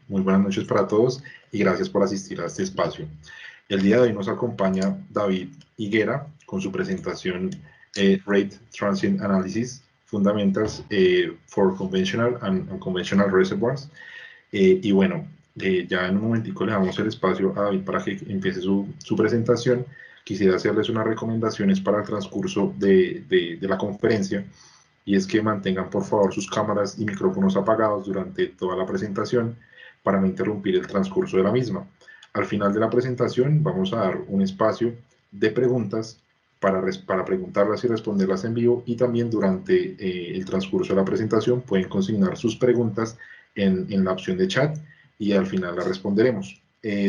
Muy buenas noches para todos y gracias por asistir a este espacio. El día de hoy nos acompaña David Higuera con su presentación Rate Transient Analysis, Fundamentals for Conventional and Unconventional Reservoirs. Y bueno, ya en un momentico le damos el espacio a David para que empiece su presentación. Quisiera hacerles unas recomendaciones para el transcurso de la conferencia, y es que mantengan por favor sus cámaras y micrófonos apagados durante toda la presentación para no interrumpir el transcurso de la misma. Al final de la presentación vamos a dar un espacio de preguntas para preguntarlas y responderlas en vivo, y también durante el transcurso de la presentación pueden consignar sus preguntas en la opción de chat y al final las responderemos.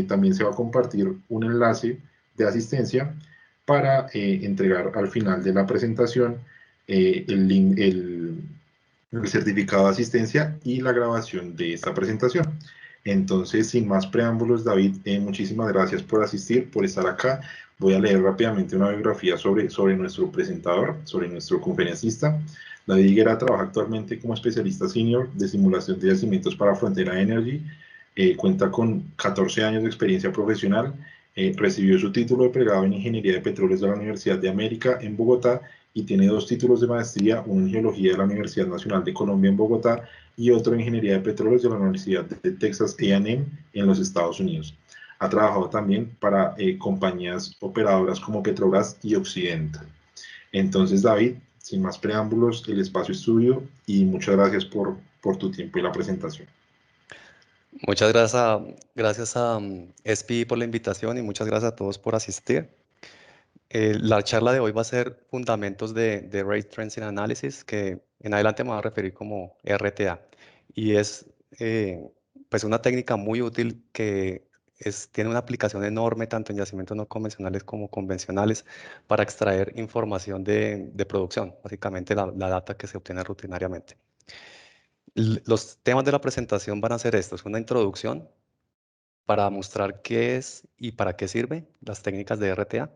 También se va a compartir un enlace de asistencia para entregar al final de la presentación el certificado de asistencia y la grabación de esta presentación. Entonces, sin más preámbulos, David, muchísimas gracias por asistir, por estar acá. Voy a leer rápidamente una biografía sobre nuestro presentador, sobre nuestro conferencista. David Higuera trabaja actualmente como especialista senior de simulación de yacimientos para Frontera Energy. Cuenta con 14 años de experiencia profesional. Recibió su título de pregrado en Ingeniería de Petróleos de la Universidad de América en Bogotá y tiene 2 títulos de maestría, uno en Geología de la Universidad Nacional de Colombia en Bogotá y otro en Ingeniería de Petróleos de la Universidad de Texas A&M en los Estados Unidos. Ha trabajado también para compañías operadoras como Petrobras y Occidental. Entonces, David, sin más preámbulos, el espacio es tuyo y muchas gracias por tu tiempo y la presentación. Muchas gracias a SPI por la invitación y muchas gracias a todos por asistir. La charla de hoy va a ser fundamentos de Rate Transient Analysis, que en adelante me voy a referir como RTA. Y es pues una técnica muy útil que tiene una aplicación enorme tanto en yacimientos no convencionales como convencionales para extraer información de producción, básicamente la data que se obtiene rutinariamente. Los temas de la presentación van a ser estos: una introducción para mostrar qué es y para qué sirve las técnicas de RTA.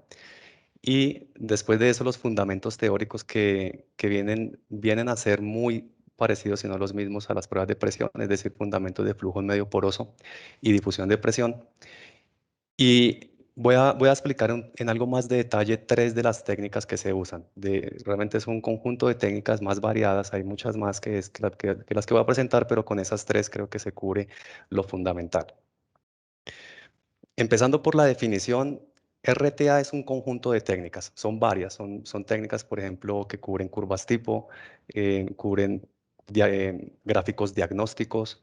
Y después de eso, los fundamentos teóricos que vienen a ser muy parecidos, si no los mismos, a las pruebas de presión, es decir, fundamentos de flujo en medio poroso y difusión de presión. Y voy a explicar en algo más de detalle 3 de las técnicas que se usan. Realmente es un conjunto de técnicas más variadas, hay muchas más que las que voy a presentar, pero con esas 3 creo que se cubre lo fundamental. Empezando por la definición, RTA es un conjunto de técnicas, son varias, son técnicas, por ejemplo, que cubren curvas tipo, cubren gráficos diagnósticos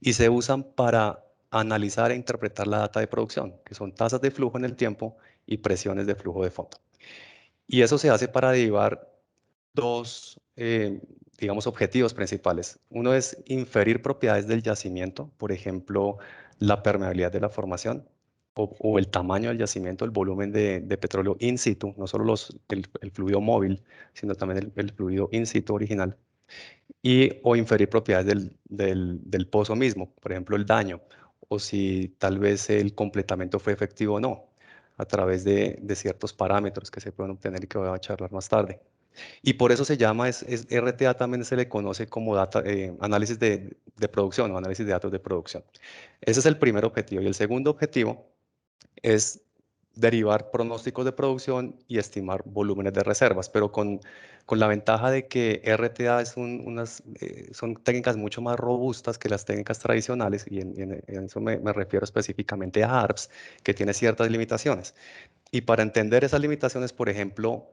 y se usan para analizar e interpretar la data de producción, que son tasas de flujo en el tiempo y presiones de flujo de fondo. Y eso se hace para derivar 2, digamos, objetivos principales. Uno es inferir propiedades del yacimiento, por ejemplo, la permeabilidad de la formación o el tamaño del yacimiento, el volumen de petróleo in situ, no solo el fluido móvil, sino también el fluido in situ original, o inferir propiedades del pozo mismo, por ejemplo, el daño, o si tal vez el completamiento fue efectivo o no, a través de ciertos parámetros que se pueden obtener y que voy a charlar más tarde. Y por eso se llama, RTA también se le conoce como análisis de producción o análisis de datos de producción. Ese es el primer objetivo. Y el segundo objetivo es derivar pronósticos de producción y estimar volúmenes de reservas, pero con la ventaja de que RTA son técnicas mucho más robustas que las técnicas tradicionales, y en eso me refiero específicamente a ARPS, que tiene ciertas limitaciones. Y para entender esas limitaciones, por ejemplo,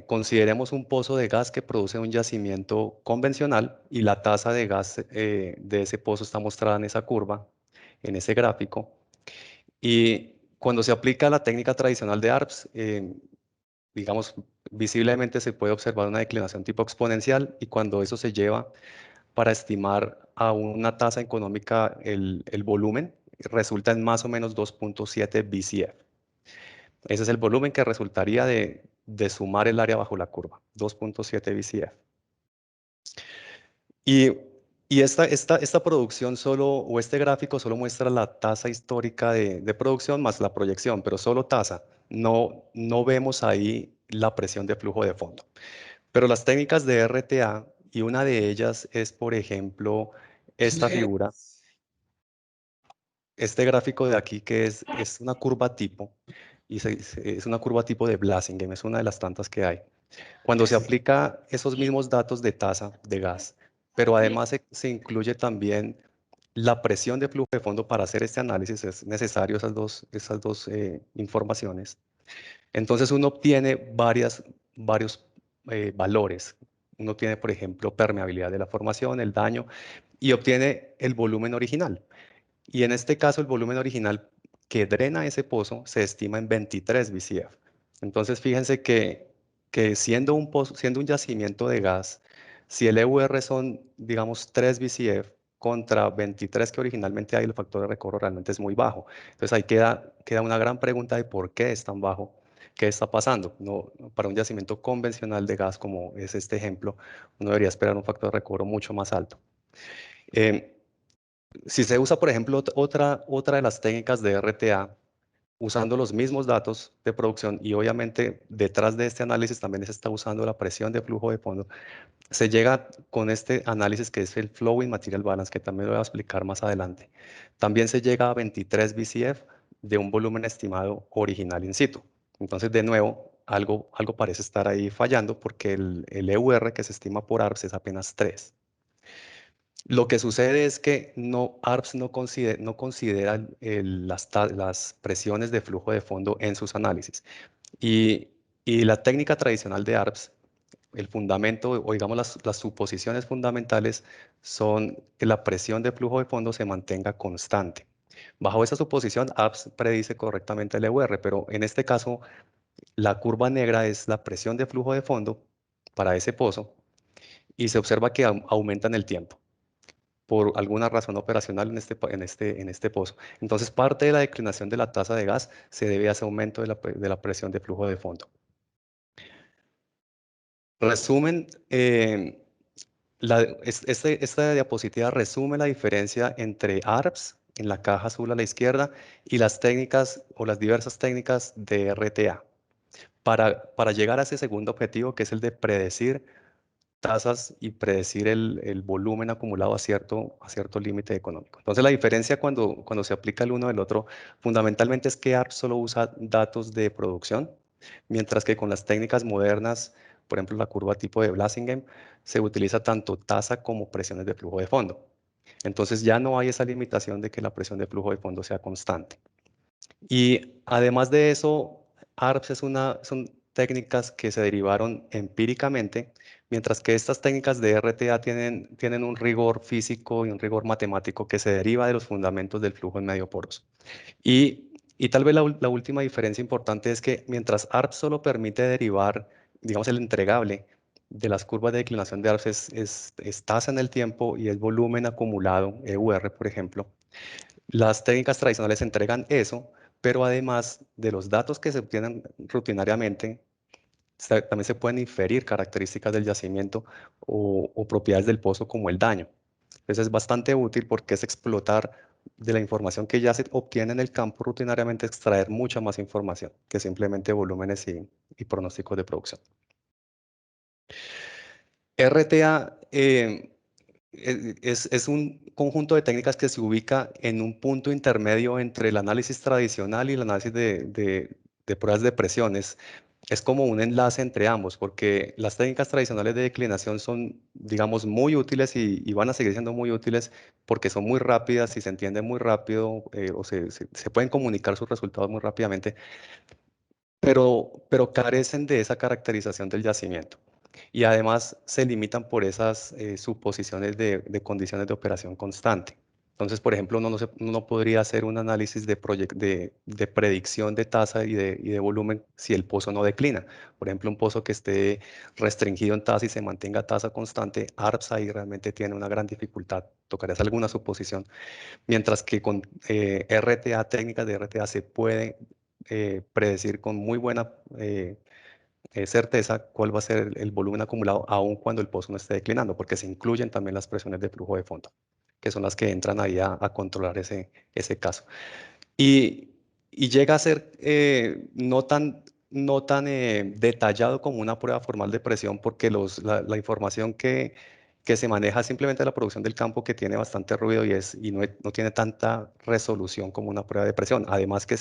consideremos un pozo de gas que produce un yacimiento convencional y la tasa de gas de ese pozo está mostrada en esa curva, en ese gráfico. Y cuando se aplica la técnica tradicional de ARPS, digamos, visiblemente se puede observar una declinación tipo exponencial, y cuando eso se lleva para estimar a una tasa económica el volumen, resulta en más o menos 2.7 BCF. Ese es el volumen que resultaría de sumar el área bajo la curva, 2.7 BCF. Y, esta producción o este gráfico solo muestra la tasa histórica de producción más la proyección, pero solo tasa. No vemos ahí la presión de flujo de fondo. Pero las técnicas de RTA, y una de ellas es, por ejemplo, esta figura, este gráfico de aquí que es una curva tipo, y es una curva tipo de Blasingame, es una de las tantas que hay. Cuando se Sí. aplica esos mismos datos de tasa de gas, pero además se incluye también la presión de flujo de fondo para hacer este análisis, es necesario esas dos informaciones. Entonces uno obtiene varios valores. Uno tiene, por ejemplo, permeabilidad de la formación, el daño, y obtiene el volumen original. Y en este caso, el volumen original que drena ese pozo se estima en 23 BCF. Entonces, fíjense que siendo un yacimiento de gas, si el EUR son, digamos, 3 BCF contra 23 que originalmente hay, el factor de recobro realmente es muy bajo. Entonces, ahí queda una gran pregunta de por qué es tan bajo, qué está pasando. No, para un yacimiento convencional de gas, como es este ejemplo, uno debería esperar un factor de recobro mucho más alto. Eh, si se usa, por ejemplo, otra de las técnicas de RTA, usando los mismos datos de producción y obviamente detrás de este análisis también se está usando la presión de flujo de fondo, se llega con este análisis que es el Flowing Material Balance, que también lo voy a explicar más adelante. También se llega a 23 BCF de un volumen estimado original in situ. Entonces, de nuevo, algo parece estar ahí fallando porque el EUR que se estima por ARPS es apenas 3. Lo que sucede es que ARPS no considera las presiones de flujo de fondo en sus análisis. Y, y la técnica tradicional de ARPS, el fundamento o digamos las suposiciones fundamentales son que la presión de flujo de fondo se mantenga constante. Bajo esa suposición, ARPS predice correctamente el EUR, pero en este caso, la curva negra es la presión de flujo de fondo para ese pozo y se observa que aumenta en el tiempo por alguna razón operacional en este pozo. Entonces, parte de la declinación de la tasa de gas se debe a ese aumento de la presión de flujo de fondo. Resumen, esta diapositiva resume la diferencia entre ARPS en la caja azul a la izquierda y las técnicas o las diversas técnicas de RTA para llegar a ese segundo objetivo que es el de predecir tasas y predecir el volumen acumulado a cierto límite económico. Entonces, la diferencia cuando se aplica el uno del otro, fundamentalmente es que ARP solo usa datos de producción, mientras que con las técnicas modernas, por ejemplo, la curva tipo de Blasingame, se utiliza tanto tasa como presiones de flujo de fondo. Entonces, ya no hay esa limitación de que la presión de flujo de fondo sea constante. Y además de eso, ARPS son técnicas que se derivaron empíricamente, mientras que estas técnicas de RTA tienen un rigor físico y un rigor matemático que se deriva de los fundamentos del flujo en medio poros. Y tal vez la última diferencia importante es que mientras ARPS solo permite derivar, digamos, el entregable de las curvas de declinación de ARPS es tasa en el tiempo y es volumen acumulado, EUR, por ejemplo. Las técnicas tradicionales entregan eso, pero además de los datos que se obtienen rutinariamente, también se pueden inferir características del yacimiento o propiedades del pozo como el daño. Entonces es bastante útil porque es explotar de la información que ya se obtiene en el campo rutinariamente, extraer mucha más información que simplemente volúmenes y pronósticos de producción. RTA es un conjunto de técnicas que se ubica en un punto intermedio entre el análisis tradicional y el análisis de pruebas de presiones. Es como un enlace entre ambos, porque las técnicas tradicionales de declinación son, digamos, muy útiles y van a seguir siendo muy útiles porque son muy rápidas y se entienden muy rápido o se pueden comunicar sus resultados muy rápidamente, pero carecen de esa caracterización del yacimiento y además se limitan por esas suposiciones de condiciones de operación constante. Entonces, por ejemplo, uno no podría hacer un análisis de predicción de tasa y de volumen si el pozo no declina. Por ejemplo, un pozo que esté restringido en tasa y se mantenga tasa constante, ARPS ahí realmente tiene una gran dificultad. Tocaría hacer alguna suposición. Mientras que con RTA, técnicas de RTA, se puede predecir con muy buena certeza cuál va a ser el volumen acumulado aun cuando el pozo no esté declinando, porque se incluyen también las presiones de flujo de fondo, que son las que entran ahí a controlar ese caso. Y, y llega a ser no tan detallado como una prueba formal de presión, porque la información que se maneja simplemente la producción del campo, que tiene bastante ruido y no tiene tanta resolución como una prueba de presión. Además que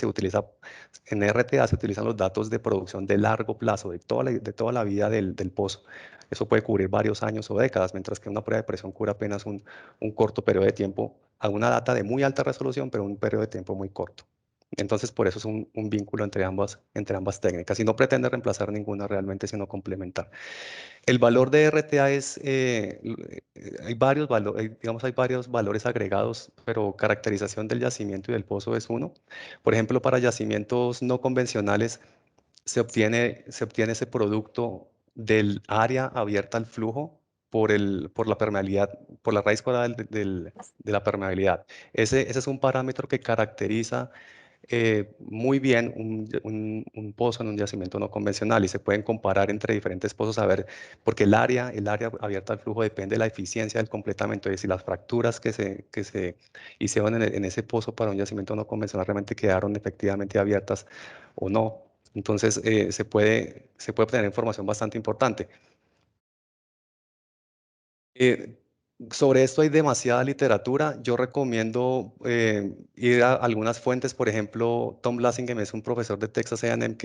en RTA se utilizan los datos de producción de largo plazo, de toda la vida del pozo. Eso puede cubrir varios años o décadas, mientras que una prueba de presión cubre apenas un corto periodo de tiempo, a una data de muy alta resolución, pero un periodo de tiempo muy corto. Entonces, por eso es un vínculo entre ambas técnicas y no pretende reemplazar ninguna realmente, sino complementar. El valor de RTA hay varios valores agregados, pero caracterización del yacimiento y del pozo es uno. Por ejemplo, para yacimientos no convencionales se obtiene ese producto del área abierta al flujo por la permeabilidad, por la raíz cuadrada de la permeabilidad. Ese es un parámetro que caracteriza muy bien un pozo en un yacimiento no convencional, y se pueden comparar entre diferentes pozos a ver, porque el área abierta al flujo depende de la eficiencia del completamiento, es decir, las fracturas que se hicieron en ese pozo para un yacimiento no convencional realmente quedaron efectivamente abiertas o no. Entonces, se puede obtener información bastante importante. Eh, Sobre esto hay demasiada literatura. Yo recomiendo ir a algunas fuentes. Por ejemplo, Tom Blasingame es un profesor de Texas A&M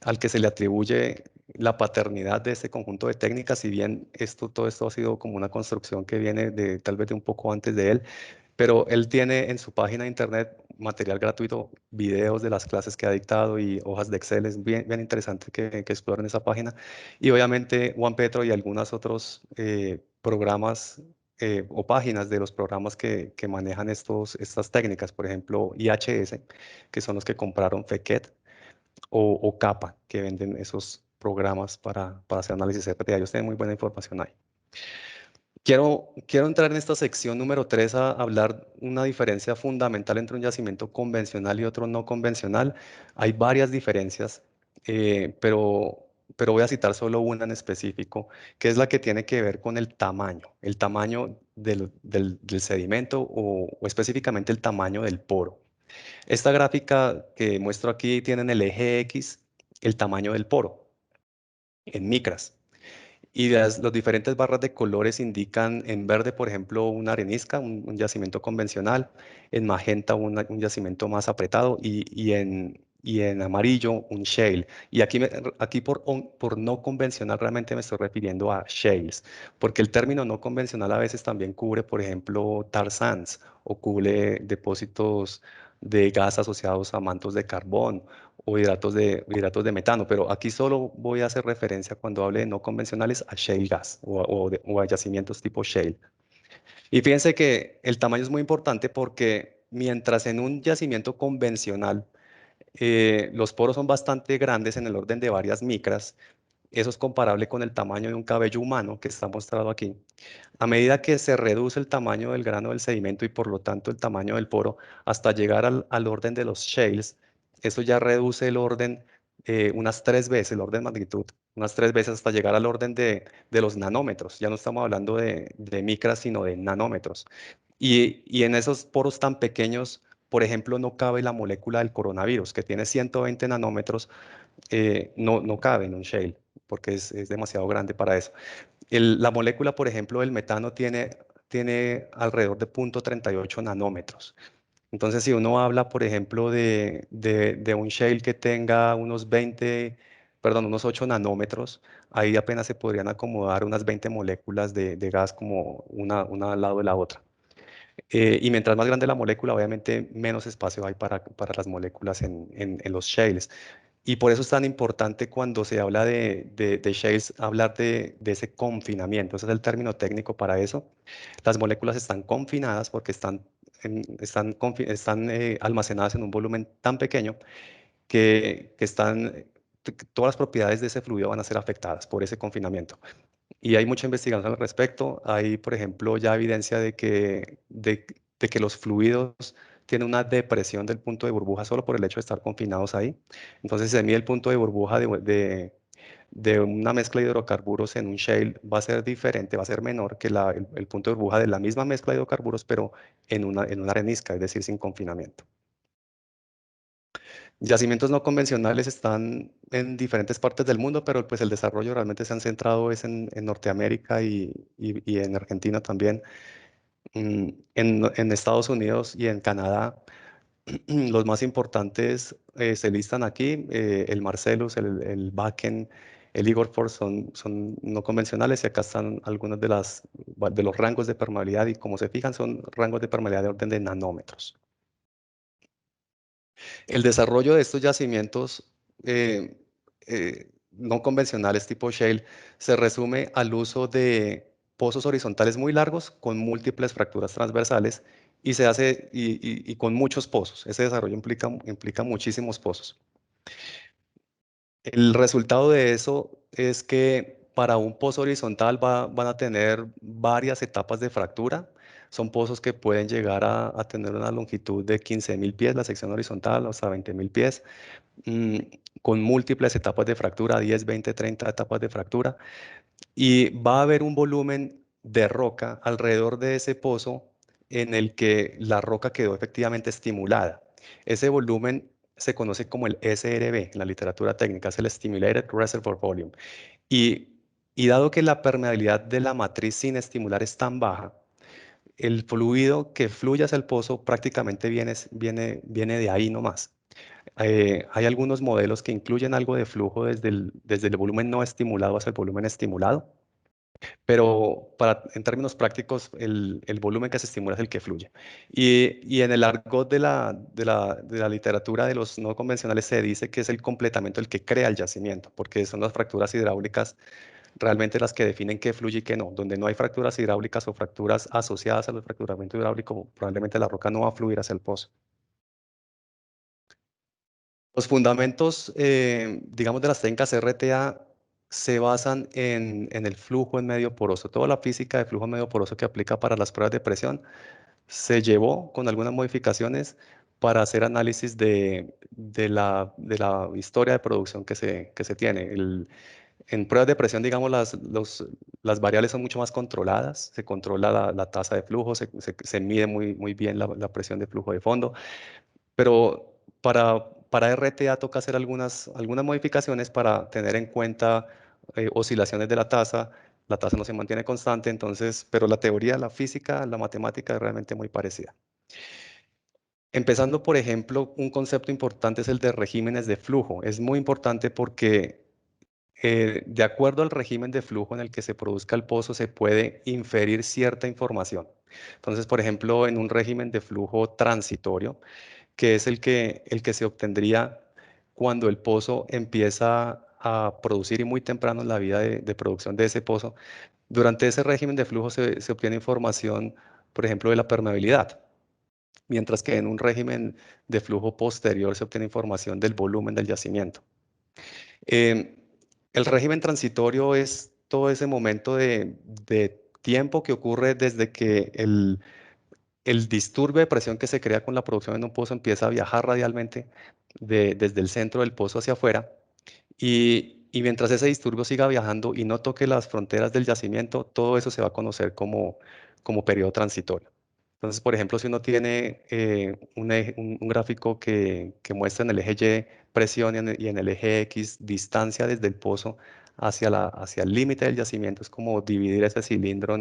al que se le atribuye la paternidad de este conjunto de técnicas. Si bien todo esto ha sido como una construcción que viene tal vez de un poco antes de él, pero él tiene en su página de internet material gratuito, videos de las clases que ha dictado y hojas de Excel. Es bien interesante que exploren esa página. Y obviamente Juan Petro y algunos otros programas o páginas de los programas que manejan estas técnicas, por ejemplo, IHS, que son los que compraron FEQET, o CAPA, que venden esos programas para hacer análisis RTA. Ellos tienen muy buena información ahí. Quiero entrar en esta sección número 3 a hablar una diferencia fundamental entre un yacimiento convencional y otro no convencional. Hay varias diferencias, pero voy a citar solo una en específico, que es la que tiene que ver con el tamaño del sedimento, o específicamente el tamaño del poro. Esta gráfica que muestro aquí tiene en el eje X el tamaño del poro en micras. Y las diferentes barras de colores indican en verde, por ejemplo, una arenisca, un yacimiento convencional; en magenta un yacimiento más apretado; y en amarillo un shale. Y aquí por no convencional realmente me estoy refiriendo a shales, porque el término no convencional a veces también cubre, por ejemplo, tar sands, o cubre depósitos de gas asociados a mantos de carbón o hidratos de metano, pero aquí solo voy a hacer referencia, cuando hable de no convencionales, a shale gas o a yacimientos tipo shale. Y fíjense que el tamaño es muy importante, porque mientras en un yacimiento convencional los poros son bastante grandes, en el orden de varias micras, eso es comparable con el tamaño de un cabello humano que está mostrado aquí. A medida que se reduce el tamaño del grano del sedimento y por lo tanto el tamaño del poro, hasta llegar al orden de los shales, eso ya reduce el orden unas 3 veces, el orden de magnitud, unas 3 veces, hasta llegar al orden de los nanómetros. Ya no estamos hablando de micras, sino de nanómetros. Y en esos poros tan pequeños, por ejemplo, no cabe la molécula del coronavirus, que tiene 120 nanómetros. No cabe en un shale, porque es demasiado grande para eso. La molécula, por ejemplo, del metano tiene alrededor de 0,38 nanómetros. Entonces, si uno habla, por ejemplo, de un shale que tenga unos 8 nanómetros, ahí apenas se podrían acomodar unas 20 moléculas de gas, como una al lado de la otra. Y mientras más grande la molécula, obviamente menos espacio hay para las moléculas en los shales. Y por eso es tan importante, cuando se habla de shales, hablar de ese confinamiento. Ese es el término técnico para eso. Las moléculas están confinadas porque están almacenadas en un volumen tan pequeño que todas las propiedades de ese fluido van a ser afectadas por ese confinamiento. Y hay mucha investigación al respecto. Hay, por ejemplo, ya evidencia de que los fluidos tienen una depresión del punto de burbuja solo por el hecho de estar confinados ahí. Entonces, si se mide el punto de burbuja de una mezcla de hidrocarburos en un shale, va a ser diferente, va a ser menor que el punto de burbuja de la misma mezcla de hidrocarburos, pero en una arenisca, es decir, sin confinamiento. Yacimientos no convencionales están en diferentes partes del mundo, pero pues el desarrollo realmente se han centrado es en Norteamérica y en Argentina también. En Estados Unidos y en Canadá, los más importantes se listan aquí, el Marcellus, el Bakken, el Eagle Ford son no convencionales y acá están algunos de los rangos de permeabilidad y como se fijan son rangos de permeabilidad de orden de nanómetros. El desarrollo de estos yacimientos no convencionales tipo shale se resume al uso de pozos horizontales muy largos con múltiples fracturas transversales y se hace y con muchos pozos. Ese desarrollo implica muchísimos pozos. El resultado de eso es que para un pozo horizontal van a tener varias etapas de fractura. Son pozos que pueden llegar a tener una longitud de 15.000 pies, la sección horizontal, hasta 20.000 pies, mm, con múltiples etapas de fractura, 10, 20, 30 etapas de fractura. Y va a haber un volumen de roca alrededor de ese pozo en el que la roca quedó efectivamente estimulada. Ese volumen se conoce como el SRV en la literatura técnica, es el Stimulated Reservoir Volume. Y, y dado que la permeabilidad de la matriz sin estimular es tan baja, el fluido que fluye hacia el pozo prácticamente viene de ahí nomás. Hay algunos modelos que incluyen algo de flujo desde el volumen no estimulado hacia el volumen estimulado, pero en términos prácticos el volumen que se estimula es el que fluye. Y en el argot de la literatura de los no convencionales se dice que es el completamiento el que crea el yacimiento, porque son las fracturas hidráulicas realmente las que definen qué fluye y qué no. Donde no hay fracturas hidráulicas o fracturas asociadas al fracturamiento hidráulico, probablemente la roca no va a fluir hacia el pozo. Los fundamentos, digamos, de las técnicas RTA se basan en el flujo en medio poroso. Toda la física de flujo en medio poroso que aplica para las pruebas de presión se llevó con algunas modificaciones para hacer análisis de la historia de producción que se tiene. En pruebas de presión, digamos, las variables son mucho más controladas. Se controla la tasa de flujo, se mide muy bien la presión de flujo de fondo. Pero para RTA toca hacer algunas modificaciones para tener en cuenta oscilaciones de la tasa. La tasa no se mantiene constante, entonces, pero la teoría, la física, la matemática es realmente muy parecida. Empezando, por ejemplo, un concepto importante es el de regímenes de flujo. Es muy importante porque de acuerdo al régimen de flujo en el que se produzca el pozo, se puede inferir cierta información. Entonces, por ejemplo, en un régimen de flujo transitorio, que es el que se obtendría cuando el pozo empieza a producir y muy temprano en la vida de producción de ese pozo. Durante ese régimen de flujo se obtiene información, por ejemplo, de la permeabilidad, mientras que en un régimen de flujo posterior se obtiene información del volumen del yacimiento. Em, el régimen transitorio es todo ese momento de tiempo que ocurre desde que el disturbio de presión que se crea con la producción en un pozo empieza a viajar radialmente desde el centro del pozo hacia afuera y mientras ese disturbio siga viajando y no toque las fronteras del yacimiento, todo eso se va a conocer como periodo transitorio. Entonces, por ejemplo, si uno tiene un gráfico que muestra en el eje Y presión y en el eje X distancia desde el pozo hacia el límite del yacimiento, es como dividir ese cilindro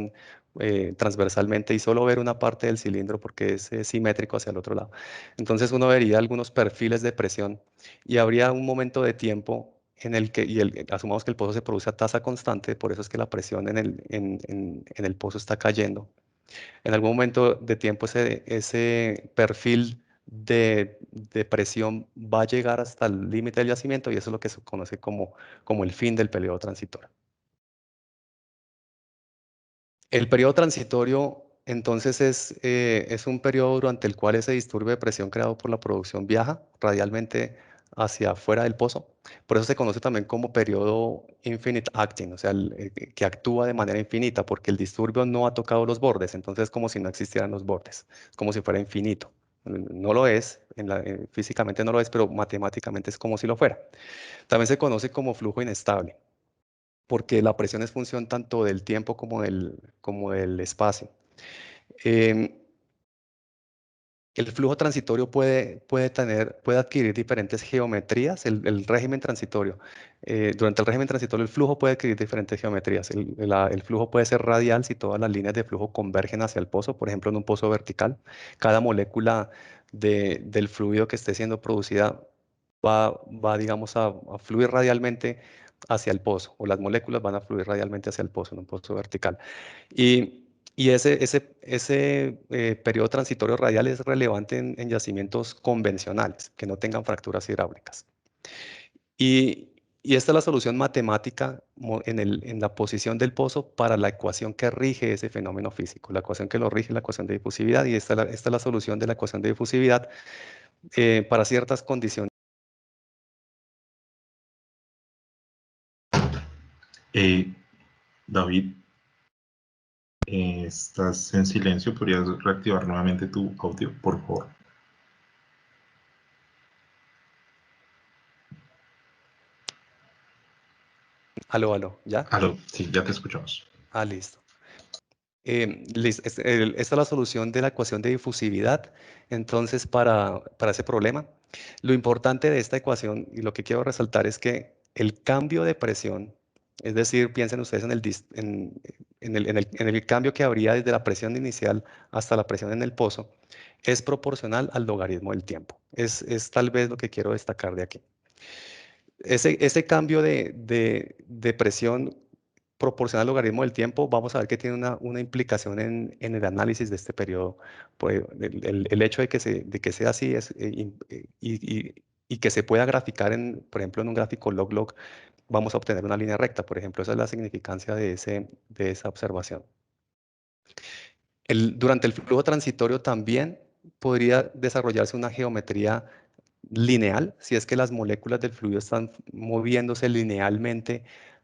transversalmente y solo ver una parte del cilindro porque es simétrico hacia el otro lado. Entonces uno vería algunos perfiles de presión y habría un momento de tiempo en el que, asumamos que el pozo se produce a tasa constante, por eso es que la presión en el pozo está cayendo. En algún momento de tiempo ese perfil de presión va a llegar hasta el límite del yacimiento y eso es lo que se conoce como el fin del periodo transitorio. El periodo transitorio, entonces, es un periodo durante el cual ese disturbio de presión creado por la producción viaja radialmente hacia afuera del pozo. Por eso se conoce también como periodo infinite acting, o sea, que actúa de manera infinita, porque el disturbio no ha tocado los bordes, entonces es como si no existieran los bordes, es como si fuera infinito. No lo es, físicamente no lo es, pero matemáticamente es como si lo fuera. También se conoce como flujo inestable porque la presión es función tanto del tiempo como del espacio. Em, El flujo transitorio puede adquirir diferentes geometrías, el régimen transitorio. Durante el régimen transitorio el flujo puede adquirir diferentes geometrías. El flujo puede ser radial si todas las líneas de flujo convergen hacia el pozo, por ejemplo en un pozo vertical. Cada molécula del fluido que esté siendo producida digamos, a fluir radialmente hacia el pozo, o las moléculas van a fluir radialmente hacia el pozo en un pozo vertical. Y ese periodo transitorio radial es relevante en yacimientos convencionales que no tengan fracturas hidráulicas. Y, y esta es la solución matemática en la posición del pozo para la ecuación que rige ese fenómeno físico. La ecuación que lo rige es la ecuación de difusividad, y esta es la solución de la ecuación de difusividad para ciertas condiciones. David, estás en silencio, ¿podrías reactivar nuevamente tu audio, por favor? Aló, aló, ¿ya? Aló, sí, ya te escuchamos. Listo. Esta es la solución de la ecuación de difusividad. Entonces, para ese problema, lo importante de esta ecuación y lo que quiero resaltar es que el cambio de presión, es decir, piensen ustedes en el cambio que habría desde la presión inicial hasta la presión en el pozo, es proporcional al logaritmo del tiempo. Es tal vez lo que quiero destacar de aquí. Ese cambio de presión proporcional al logaritmo del tiempo, vamos a ver que tiene una implicación en el análisis de este periodo. Pues, el hecho de que sea así y que se pueda graficar, por ejemplo, en un gráfico log-log, vamos a obtener una línea recta, por ejemplo. Esa es la significancia de esa observación. Durante el flujo transitorio también podría desarrollarse una geometría lineal, si es que las moléculas del fluido están moviéndose linealmente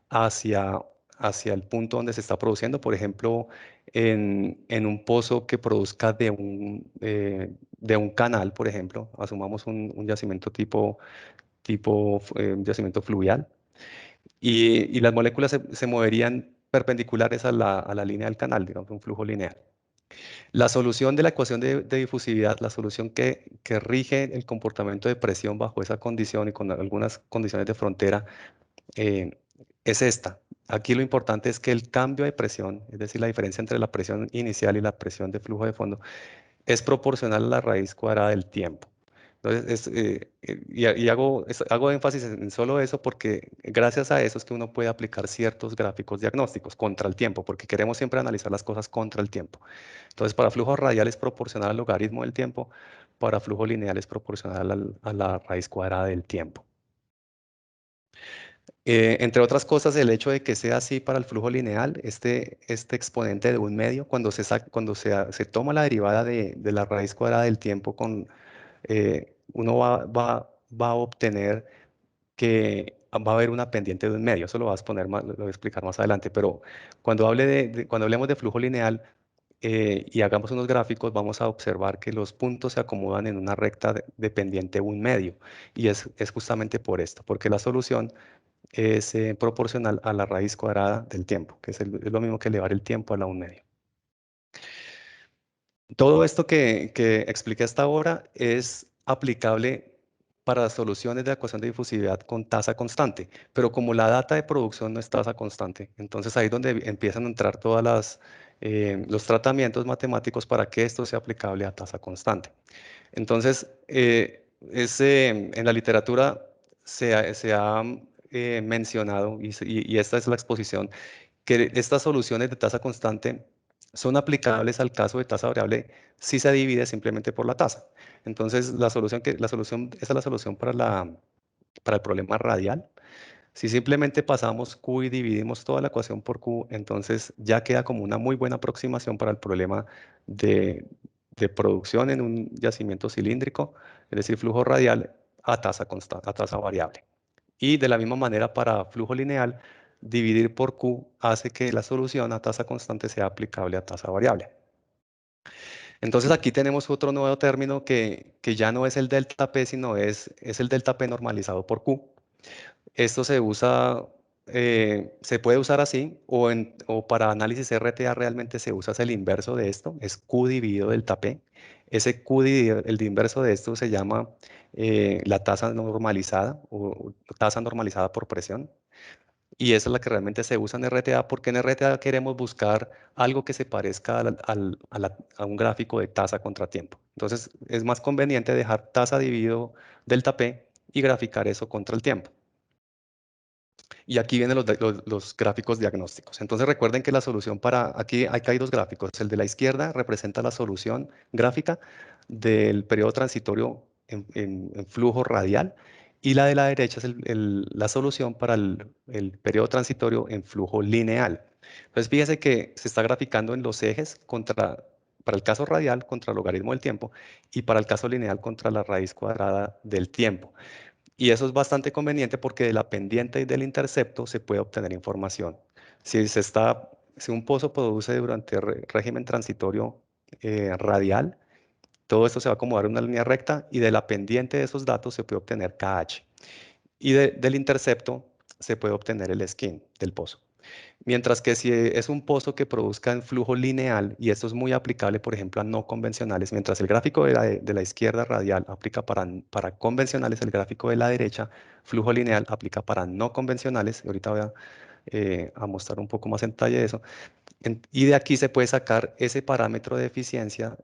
hacia, hacia el punto donde se está produciendo. Por ejemplo, en un pozo que produzca de un canal, por ejemplo, asumamos un yacimiento tipo yacimiento fluvial, y las moléculas se moverían perpendiculares a la línea del canal, digamos, un flujo lineal. La solución de la ecuación de difusividad, la solución que rige el comportamiento de presión bajo esa condición y con algunas condiciones de frontera, eh, es esta. Aquí lo importante es que el cambio de presión, es decir, la diferencia entre la presión inicial y la presión de flujo de fondo, es proporcional a la raíz cuadrada del tiempo. Entonces, hago énfasis en solo eso porque gracias a eso es que uno puede aplicar ciertos gráficos diagnósticos contra el tiempo, porque queremos siempre analizar las cosas contra el tiempo. Entonces, para flujo radial es proporcional al logaritmo del tiempo, para flujo lineal es proporcional a la raíz cuadrada del tiempo. Entre otras cosas, el hecho de que sea así para el flujo lineal, este exponente de 1 medio, cuando se toma la derivada de la raíz cuadrada del tiempo, uno va a obtener que va a haber una pendiente de 1 medio. Eso lo voy a explicar más adelante, pero cuando hablemos de flujo lineal y hagamos unos gráficos, vamos a observar que los puntos se acomodan en una recta de pendiente 1 medio, y es justamente por esto, porque la solución es proporcional a la raíz cuadrada del tiempo, que es lo mismo que elevar el tiempo a la 1 medio. Todo esto que expliqué hasta ahora es aplicable para soluciones de ecuación de difusividad con tasa constante, pero como la data de producción no es tasa constante, entonces ahí es donde empiezan a entrar los tratamientos matemáticos para que esto sea aplicable a tasa constante. Entonces, en la literatura se ha mencionado, y esta es la exposición, que estas soluciones de tasa constante son aplicables al caso de tasa variable si se divide simplemente por la tasa. Entonces, esa es la solución para el problema radial. Si simplemente pasamos Q y dividimos toda la ecuación por Q, entonces ya queda como una muy buena aproximación para el problema de, de producción en un yacimiento cilíndrico, es decir, flujo radial a tasa constante, a tasa variable. Y de la misma manera, para flujo lineal, dividir por Q hace que la solución a tasa constante sea aplicable a tasa variable. Entonces aquí tenemos otro nuevo término que ya no es el delta P, sino es el delta P normalizado por Q. Esto se puede usar así, o para análisis RTA realmente se usa el inverso de esto, es Q dividido delta P. Ese QD, el de inverso de esto, se llama la tasa normalizada o tasa normalizada por presión. Y esa es la que realmente se usa en RTA, porque en RTA queremos buscar algo que se parezca a un gráfico de tasa contra tiempo. Entonces, es más conveniente dejar tasa dividido delta P y graficar eso contra el tiempo. Y aquí vienen los gráficos diagnósticos. Entonces recuerden que la solución aquí hay dos gráficos. El de la izquierda representa la solución gráfica del periodo transitorio en flujo radial y la de la derecha es la solución para el periodo transitorio en flujo lineal. Entonces fíjense que se está graficando en los ejes para el caso radial contra el logaritmo del tiempo y para el caso lineal contra la raíz cuadrada del tiempo. Y eso es bastante conveniente porque de la pendiente y del intercepto se puede obtener información. Si un pozo produce durante el régimen transitorio radial, todo esto se va a acomodar en una línea recta y de la pendiente de esos datos se puede obtener KH. Y del intercepto se puede obtener el skin del pozo. Mientras que si es un pozo que produzca en flujo lineal, y esto es muy aplicable, por ejemplo, a no convencionales, mientras el gráfico de la izquierda radial aplica para convencionales, el gráfico de la derecha, flujo lineal, aplica para no convencionales. Y ahorita voy a mostrar un poco más en detalle eso. Y de aquí se puede sacar ese parámetro de eficiencia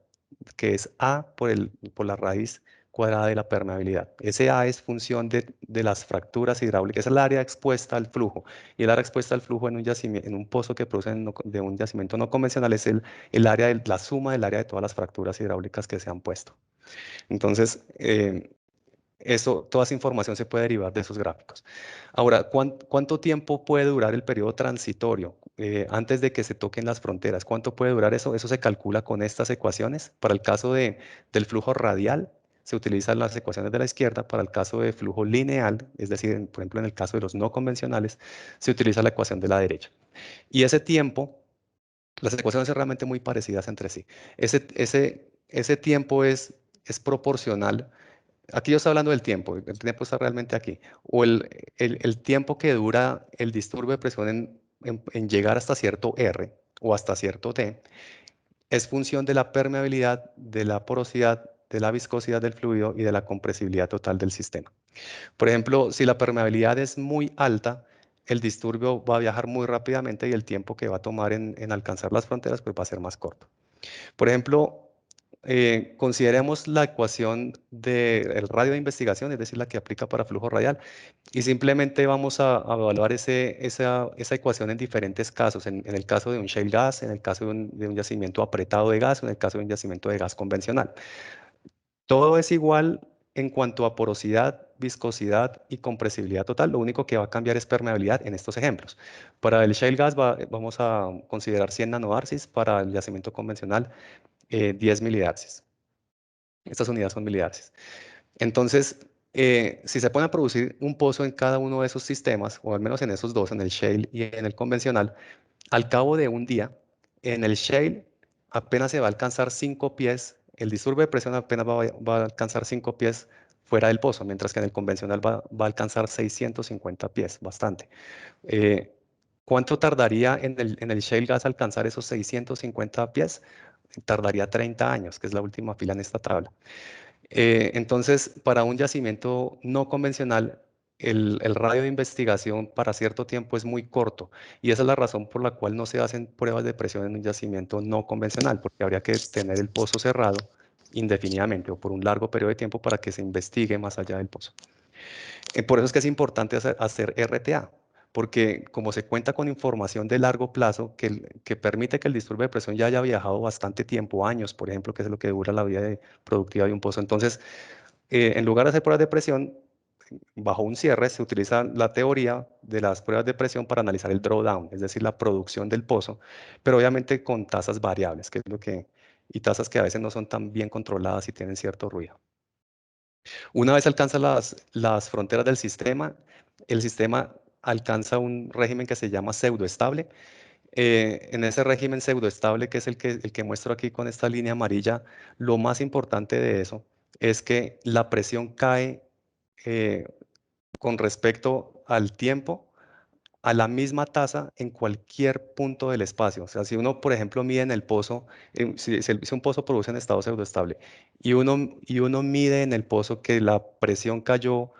que es A por la raíz cuadrada de la permeabilidad. Ese A es función de las fracturas hidráulicas, es el área expuesta al flujo. Y el área expuesta al flujo en un pozo que produce de un yacimiento no convencional es el área la suma del área de todas las fracturas hidráulicas que se han puesto. Entonces, toda esa información se puede derivar de esos gráficos. Ahora, ¿cuánto tiempo puede durar el periodo transitorio antes de que se toquen las fronteras? ¿Cuánto puede durar eso? Eso se calcula con estas ecuaciones. Para el caso del flujo radial, se utilizan las ecuaciones de la izquierda. Para el caso de flujo lineal, es decir, por ejemplo, en el caso de los no convencionales, se utiliza la ecuación de la derecha. Y ese tiempo, las ecuaciones son realmente muy parecidas entre sí. Ese tiempo es proporcional. Aquí yo estoy hablando del tiempo, el tiempo está realmente aquí. O el tiempo que dura el disturbio de presión en llegar hasta cierto R o hasta cierto T es función de la permeabilidad, de la porosidad, de la viscosidad del fluido y de la compresibilidad total del sistema. Por ejemplo, si la permeabilidad es muy alta, el disturbio va a viajar muy rápidamente y el tiempo que va a tomar en alcanzar las fronteras pues va a ser más corto. Por ejemplo, consideremos la ecuación del radio de investigación, es decir, la que aplica para flujo radial, y simplemente vamos a evaluar esa ecuación en diferentes casos, en el caso de un shale gas, en el caso de un yacimiento apretado de gas, o en el caso de un yacimiento de gas convencional. Todo es igual en cuanto a porosidad, viscosidad y compresibilidad total. Lo único que va a cambiar es permeabilidad en estos ejemplos. Para el shale gas vamos a considerar 100 nanodarcis, para el yacimiento convencional 10 milidarcis. Estas unidades son milidarcis. Entonces, si se pone a producir un pozo en cada uno de esos sistemas, o al menos en esos dos, en el shale y en el convencional, al cabo de un día, en el shale apenas se va a alcanzar 5 pies, el disturbio de presión apenas va a alcanzar 5 pies fuera del pozo, mientras que en el convencional va a alcanzar 650 pies, bastante. Eh, ¿Cuánto tardaría en el shale gas alcanzar esos 650 pies? Tardaría 30 años, que es la última fila en esta tabla. Entonces, para un yacimiento no convencional, el radio de investigación para cierto tiempo es muy corto y esa es la razón por la cual no se hacen pruebas de presión en un yacimiento no convencional, porque habría que tener el pozo cerrado indefinidamente o por un largo periodo de tiempo para que se investigue más allá del pozo. Por eso es que es importante hacer RTA, porque como se cuenta con información de largo plazo que permite que el disturbio de presión ya haya viajado bastante tiempo, años, por ejemplo, que es lo que dura la vida productiva de un pozo. Entonces, en lugar de hacer pruebas de presión, bajo un cierre se utiliza la teoría de las pruebas de presión para analizar el drawdown, es decir, la producción del pozo, pero obviamente con tasas variables, y tasas que a veces no son tan bien controladas y tienen cierto ruido. Una vez alcanza las fronteras del sistema, el sistema alcanza un régimen que se llama pseudoestable. En ese régimen pseudoestable, que es el que muestro aquí con esta línea amarilla, lo más importante de eso es que la presión cae con respecto al tiempo a la misma tasa en cualquier punto del espacio. O sea, si uno, por ejemplo, mide en el pozo, si un pozo produce en estado pseudoestable y uno mide en el pozo que la presión cayó,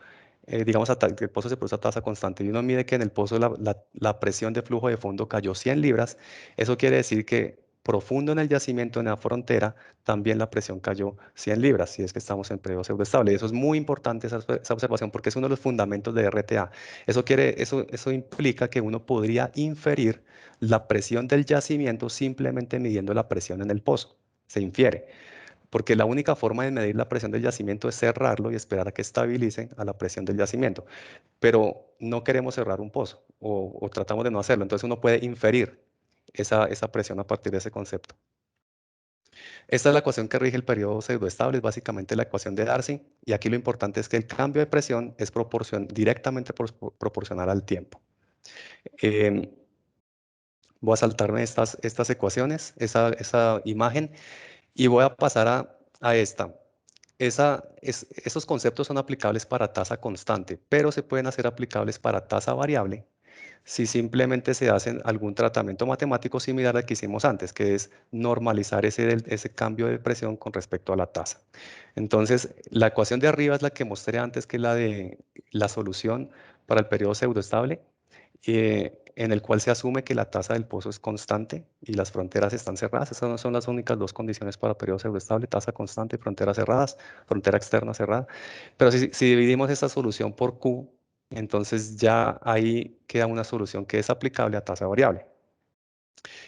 digamos, que el pozo se produce a tasa constante y uno mide que en el pozo la presión de flujo de fondo cayó 100 libras, eso quiere decir que profundo en el yacimiento, en la frontera, también la presión cayó 100 libras, si es que estamos en periodo pseudoestable. Y eso es muy importante, esa observación, porque es uno de los fundamentos de RTA. Eso implica que uno podría inferir la presión del yacimiento simplemente midiendo la presión en el pozo. Se infiere, porque la única forma de medir la presión del yacimiento es cerrarlo y esperar a que estabilice a la presión del yacimiento. Pero no queremos cerrar un pozo o tratamos de no hacerlo. Entonces uno puede inferir esa presión a partir de ese concepto. Esta es la ecuación que rige el periodo pseudoestable, es básicamente la ecuación de Darcy, y aquí lo importante es que el cambio de presión es directamente proporcional al tiempo. Em, Voy a saltarme estas ecuaciones, esa imagen, y voy a pasar a esta. Esos conceptos son aplicables para tasa constante, pero se pueden hacer aplicables para tasa variable si simplemente se hace algún tratamiento matemático similar al que hicimos antes, que es normalizar ese cambio de presión con respecto a la tasa. Entonces, la ecuación de arriba es la que mostré antes, que es la de la solución para el periodo pseudoestable, en el cual se asume que la tasa del pozo es constante y las fronteras están cerradas. Esas no son las únicas dos condiciones para periodo pseudoestable: tasa constante y fronteras cerradas, frontera externa cerrada. Pero si dividimos esta solución por Q, entonces ya ahí queda una solución que es aplicable a tasa variable.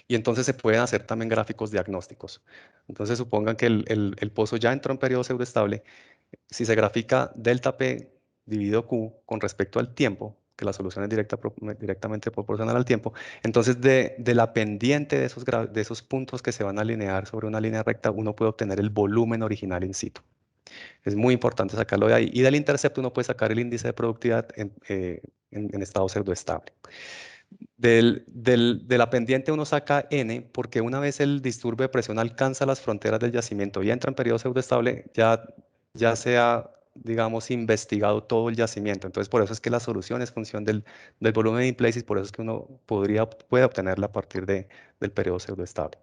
Y entonces se pueden hacer también gráficos diagnósticos. Entonces supongan que el pozo ya entró en periodo pseudoestable. Si se grafica delta P dividido Q con respecto al tiempo, que la solución es directamente proporcional al tiempo, entonces de la pendiente de esos puntos que se van a alinear sobre una línea recta, uno puede obtener el volumen original in situ. Es muy importante sacarlo de ahí. Y del intercepto uno puede sacar el índice de productividad en estado pseudoestable. De la pendiente uno saca N, porque una vez el disturbio de presión alcanza las fronteras del yacimiento y entra en periodo pseudoestable, ya se ha, digamos, investigado todo el yacimiento. Entonces, por eso es que la solución es función del volumen de in place, y por eso es que uno puede obtenerla a partir del periodo pseudoestable.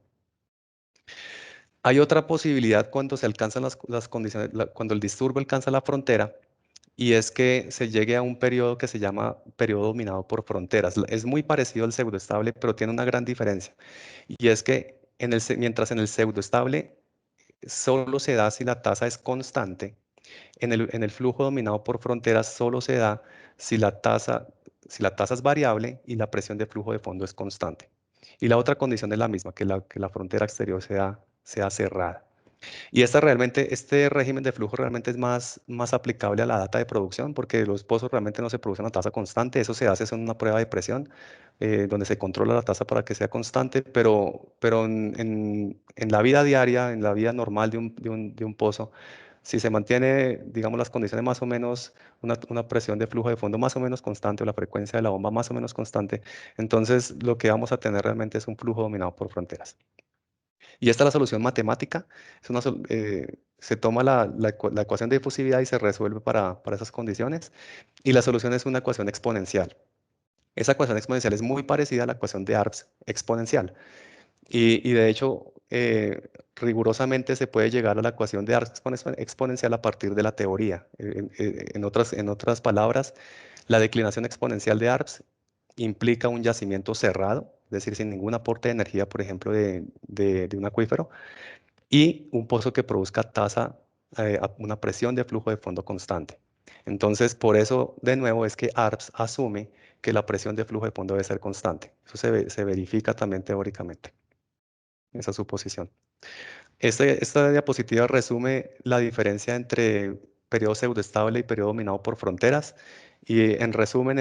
Hay otra posibilidad cuando se alcanzan las condiciones, cuando el disturbio alcanza la frontera, y es que se llegue a un periodo que se llama periodo dominado por fronteras. Es muy parecido al pseudoestable, pero tiene una gran diferencia. Y es que mientras en el pseudoestable solo se da si la tasa es constante, en el flujo dominado por fronteras solo se da si la tasa es variable y la presión de flujo de fondo es constante. Y la otra condición es la misma, que la frontera exterior sea cerrada. Y este régimen de flujo realmente es más aplicable a la data de producción, porque los pozos realmente no se producen a tasa constante. Eso se hace en una prueba de presión, donde se controla la tasa para que sea constante, pero en la vida diaria, en la vida normal de un pozo, si se mantiene, digamos, las condiciones más o menos, una presión de flujo de fondo más o menos constante, o la frecuencia de la bomba más o menos constante, entonces lo que vamos a tener realmente es un flujo dominado por fronteras. Y esta es la solución matemática. Se toma la ecuación de difusividad y se resuelve para esas condiciones. Y la solución es una ecuación exponencial. Esa ecuación exponencial es muy parecida a la ecuación de Arps exponencial. Y de hecho, rigurosamente se puede llegar a la ecuación de Arps exponencial a partir de la teoría. En otras palabras, la declinación exponencial de Arps implica un yacimiento cerrado, es decir, sin ningún aporte de energía, por ejemplo, de un acuífero, y un pozo que produzca una presión de flujo de fondo constante. Entonces, por eso, de nuevo, es que ARPS asume que la presión de flujo de fondo debe ser constante. Eso se verifica también teóricamente, esa suposición. Esta diapositiva resume la diferencia entre periodo pseudoestable y periodo dominado por fronteras. Y en resumen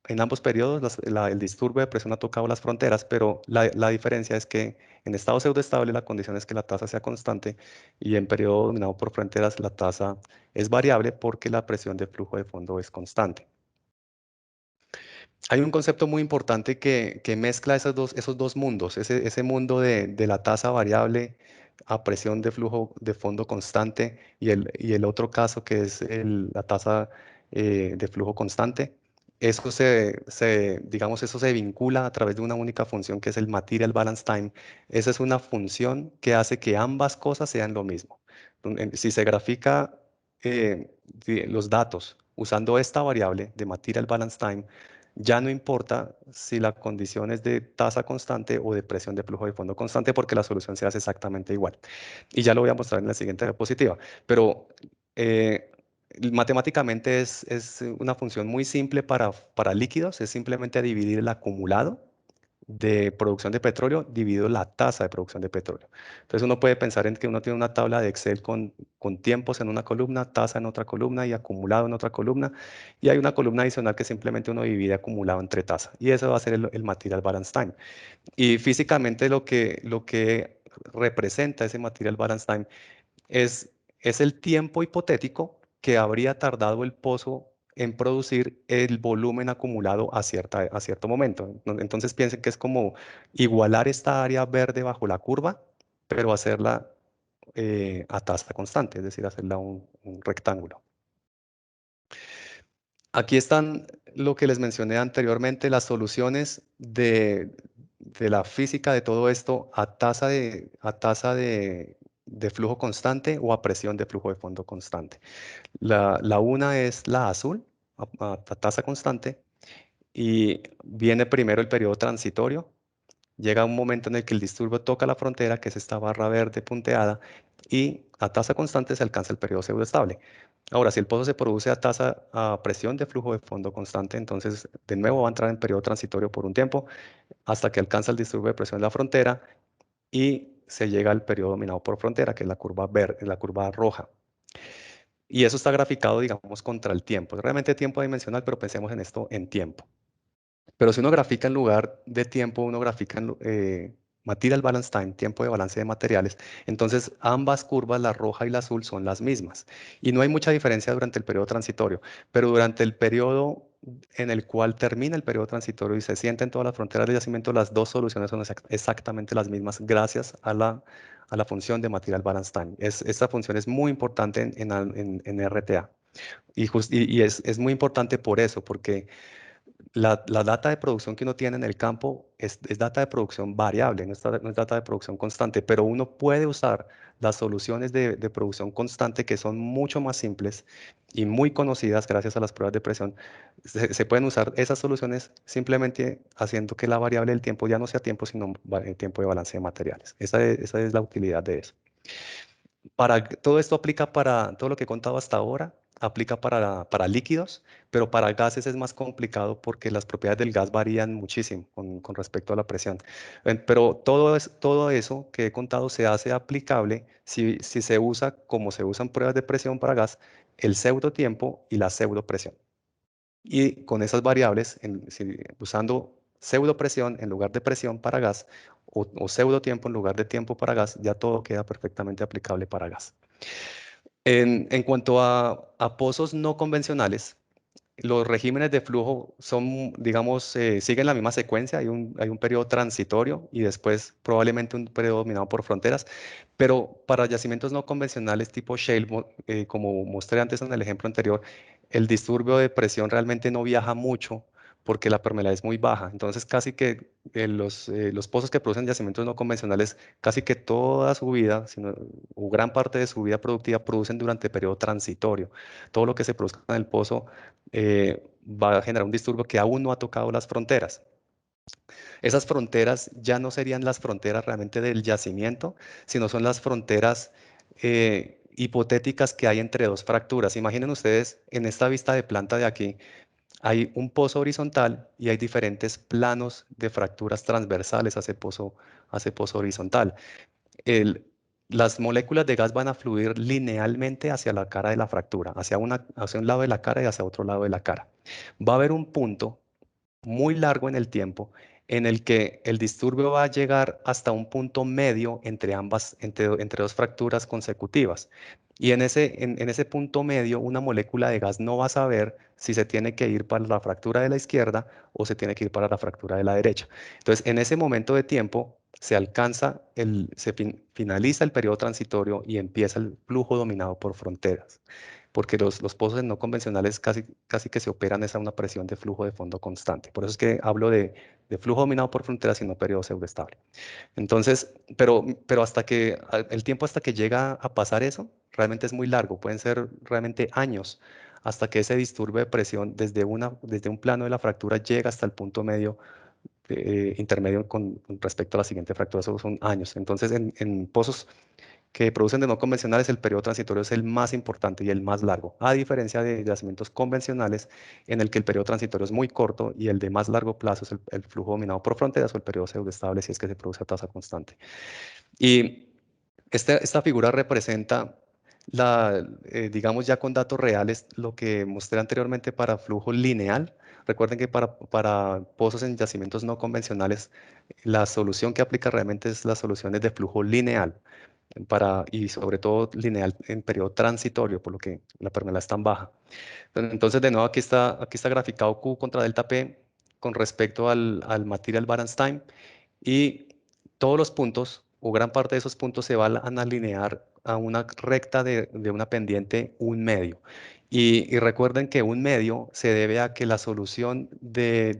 en ambos periodos el disturbio de presión ha tocado las fronteras, pero la diferencia es que en estado pseudoestable la condición es que la tasa sea constante, y en periodo dominado por fronteras la tasa es variable porque la presión de flujo de fondo es constante. Hay un concepto muy importante que mezcla esos dos mundos, ese mundo de la tasa variable a presión de flujo de fondo constante, y el otro caso que es la tasa de flujo constante. digamos, eso se vincula a través de una única función que es el Material Balance Time. Esa es una función que hace que ambas cosas sean lo mismo. Si se grafica los datos usando esta variable de Material Balance Time, ya no importa si la condición es de tasa constante o de presión de flujo de fondo constante, porque la solución se hace exactamente igual. Y ya lo voy a mostrar en la siguiente diapositiva. Pero eh, matemáticamente es una función muy simple para líquidos, es simplemente dividir el acumulado de producción de petróleo dividido la tasa de producción de petróleo. Entonces uno puede pensar en que uno tiene una tabla de Excel con tiempos en una columna, tasa en otra columna y acumulado en otra columna, y hay una columna adicional que simplemente uno divide acumulado entre tasa, y eso va a ser el material balance time. Y físicamente lo que representa ese material balance time es, es el tiempo hipotético que habría tardado el pozo en producir el volumen acumulado a cierto momento. Entonces piensen que es como igualar esta área verde bajo la curva, pero hacerla a tasa constante, es decir, hacerla un rectángulo. Aquí están lo que les mencioné anteriormente, las soluciones de la física de todo esto a tasa de flujo constante o a presión de flujo de fondo constante. La una es la azul, a tasa constante, y viene primero el periodo transitorio. Llega un momento en el que el disturbio toca la frontera, que es esta barra verde punteada, y a tasa constante se alcanza el periodo pseudoestable. Ahora, si el pozo se produce a presión de flujo de fondo constante, entonces de nuevo va a entrar en periodo transitorio por un tiempo hasta que alcanza el disturbio de presión en la frontera y se llega al periodo dominado por frontera, que es la curva verde, la curva roja. Y eso está graficado, digamos, contra el tiempo. Es realmente tiempo dimensional, pero pensemos en esto en tiempo. Pero si uno grafica en lugar de tiempo, uno grafica material balance time, tiempo de balance de materiales, entonces ambas curvas, la roja y la azul, son las mismas. Y no hay mucha diferencia durante el periodo transitorio, pero durante el periodo en el cual termina el periodo transitorio y se sienten todas las fronteras de yacimiento, las dos soluciones son exactamente las mismas gracias a la función de material balance time. Esta función es muy importante en RTA. Y es muy importante por eso, porque la data de producción que uno tiene en el campo es data de producción variable, no es data de producción constante, pero uno puede usar las soluciones de producción constante que son mucho más simples y muy conocidas gracias a las pruebas de presión. Se pueden usar esas soluciones simplemente haciendo que la variable del tiempo ya no sea tiempo, sino tiempo de balance de materiales. Esa es la utilidad de eso. Todo esto aplica para todo lo que he contado hasta ahora, aplica para líquidos, pero para gases es más complicado porque las propiedades del gas varían muchísimo con respecto a la presión. Pero todo eso que he contado se hace aplicable si se usa, como se usan pruebas de presión para gas, el pseudotiempo y la pseudopresión. Y con esas variables, usando pseudopresión en lugar de presión para gas o pseudotiempo en lugar de tiempo para gas, ya todo queda perfectamente aplicable para gas. En cuanto a pozos no convencionales, los regímenes de flujo son, digamos, siguen la misma secuencia. Hay un periodo transitorio y después probablemente un periodo dominado por fronteras. Pero para yacimientos no convencionales tipo shale, como mostré antes en el ejemplo anterior, el disturbio de presión realmente no viaja mucho porque la permeabilidad es muy baja. Entonces, casi que los pozos que producen yacimientos no convencionales, casi que toda su vida, o gran parte de su vida productiva, producen durante el periodo transitorio. Todo lo que se produzca en el pozo va a generar un disturbio que aún no ha tocado las fronteras. Esas fronteras ya no serían las fronteras realmente del yacimiento, sino son las fronteras hipotéticas que hay entre dos fracturas. Imaginen ustedes en esta vista de planta de aquí, hay un pozo horizontal y hay diferentes planos de fracturas transversales a ese pozo horizontal. el- las moléculas de gas van a fluir linealmente hacia la cara de la fractura, hacia un lado de la cara y hacia otro lado de la cara. Va a haber un punto muy largo en el tiempo en el que el disturbio va a llegar hasta un punto medio entre dos fracturas consecutivas. Y en ese punto medio, una molécula de gas no va a saber si se tiene que ir para la fractura de la izquierda o se tiene que ir para la fractura de la derecha. Entonces, en ese momento de tiempo, finaliza el periodo transitorio y empieza el flujo dominado por fronteras. porque los pozos no convencionales casi que se operan es a una presión de flujo de fondo constante. Por eso es que hablo de flujo dominado por fronteras y no periodo pseudoestable. Entonces, pero el tiempo hasta que llega a pasar eso, realmente es muy largo, pueden ser realmente años, hasta que ese disturbio de presión desde un plano de la fractura llega hasta el punto medio, intermedio con respecto a la siguiente fractura, eso son años. Entonces, en pozos que producen de no convencionales, el periodo transitorio es el más importante y el más largo, a diferencia de yacimientos convencionales en el que el periodo transitorio es muy corto y el de más largo plazo es el flujo dominado por fronteras o el periodo pseudoestable si es que se produce a tasa constante. Y esta figura representa digamos ya con datos reales, lo que mostré anteriormente para flujo lineal. Recuerden que para pozos en yacimientos no convencionales, la solución que aplica realmente es las soluciones de flujo lineal y sobre todo lineal en periodo transitorio, por lo que la permeabilidad es tan baja. Entonces, de nuevo, aquí está graficado Q contra delta P con respecto al material balance time y todos los puntos o gran parte de esos puntos se van a alinear a una recta de una pendiente un medio. Y recuerden que un medio se debe a que la solución de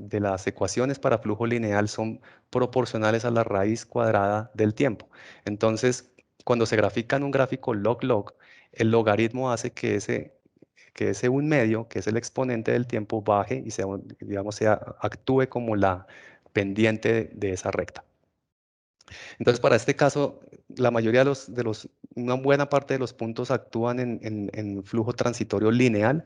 las ecuaciones para flujo lineal son proporcionales a la raíz cuadrada del tiempo. Entonces, cuando se grafica en un gráfico log-log, el logaritmo hace que ese un medio, que es el exponente del tiempo, baje y digamos, actúe como la pendiente de esa recta. Entonces, para este caso, la mayoría una buena parte de los puntos actúan en flujo transitorio lineal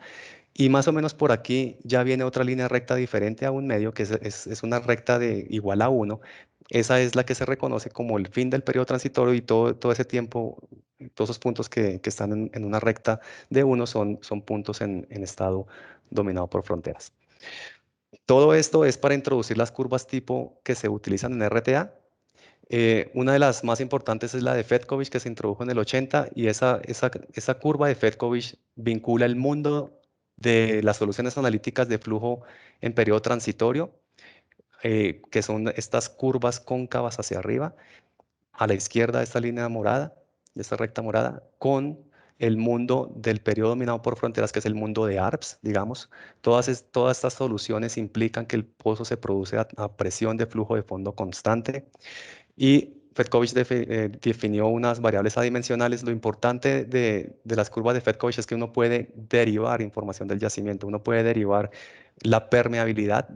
y más o menos por aquí ya viene otra línea recta diferente a un medio, que es una recta de igual a 1. Esa es la que se reconoce como el fin del periodo transitorio y todo ese tiempo, todos esos puntos que están en una recta de 1 son puntos en estado dominado por fronteras. Todo esto es para introducir las curvas tipo que se utilizan en RTA. Una de las más importantes es la de Fedkovich, que se introdujo en el 80, y esa curva de Fedkovich vincula el mundo de las soluciones analíticas de flujo en periodo transitorio, que son estas curvas cóncavas hacia arriba, a la izquierda de esta línea morada, de esta recta morada, con el mundo del periodo dominado por fronteras, que es el mundo de ARPS, digamos. Todas estas soluciones implican que el pozo se produce a presión de flujo de fondo constante y Fedkovich definió unas variables adimensionales. Lo importante de las curvas de Fedkovich es que uno puede derivar información del yacimiento, uno puede derivar la permeabilidad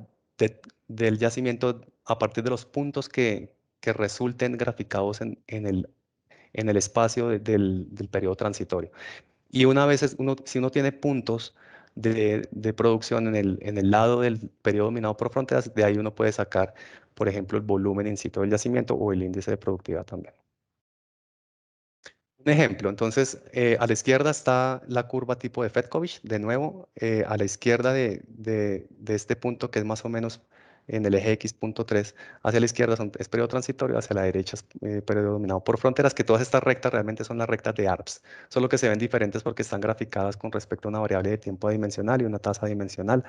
del yacimiento a partir de los puntos que resulten graficados en el espacio del periodo transitorio. Y una vez, si uno tiene puntos de producción en el lado del periodo dominado por fronteras, de ahí uno puede sacar, por ejemplo, el volumen in situ del yacimiento o el índice de productividad también. Un ejemplo, entonces, a la izquierda está la curva tipo de Fedkovich, de nuevo, a la izquierda de este punto que es más o menos en el eje X punto 3, hacia la izquierda es periodo transitorio, hacia la derecha es periodo dominado por fronteras, que todas estas rectas realmente son las rectas de ARPS, solo que se ven diferentes porque están graficadas con respecto a una variable de tiempo adimensional y una tasa adimensional,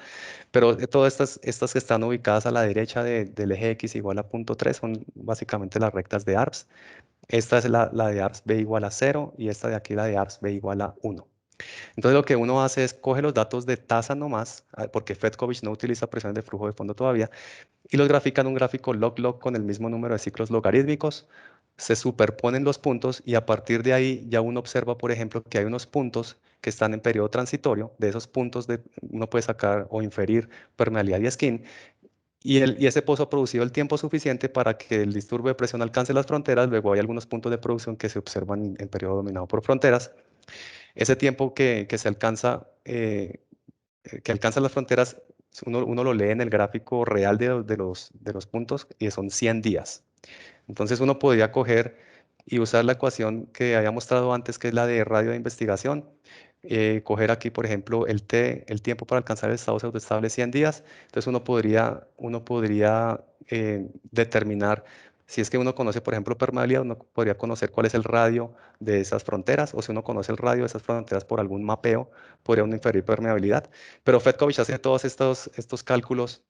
pero todas estas que están ubicadas a la derecha del eje X igual a punto 3 son básicamente las rectas de ARPS. Esta es la de ARPS B igual a 0 y esta de aquí la de ARPS B igual a 1. Entonces lo que uno hace es coge los datos de tasa nomás, porque Fedkovich no utiliza presiones de flujo de fondo todavía, y los grafica en un gráfico log-log con el mismo número de ciclos logarítmicos, se superponen los puntos y a partir de ahí ya uno observa, por ejemplo, que hay unos puntos que están en periodo transitorio. De esos puntos uno puede sacar o inferir permeabilidad y skin, y ese pozo ha producido el tiempo suficiente para que el disturbio de presión alcance las fronteras. Luego hay algunos puntos de producción que se observan en periodo dominado por fronteras. Ese tiempo que se alcanza, que alcanza las fronteras, uno lo lee en el gráfico real de los puntos y son 100 días. Entonces uno podría coger y usar la ecuación que había mostrado antes, que es la de radio de investigación, coger aquí, por ejemplo, el tiempo para alcanzar el estado pseudoestable 100 días. Entonces uno podría determinar, si es que uno conoce, por ejemplo, permeabilidad, uno podría conocer cuál es el radio de esas fronteras, o si uno conoce el radio de esas fronteras por algún mapeo, podría uno inferir permeabilidad. Pero Fedkovich hace todos estos cálculos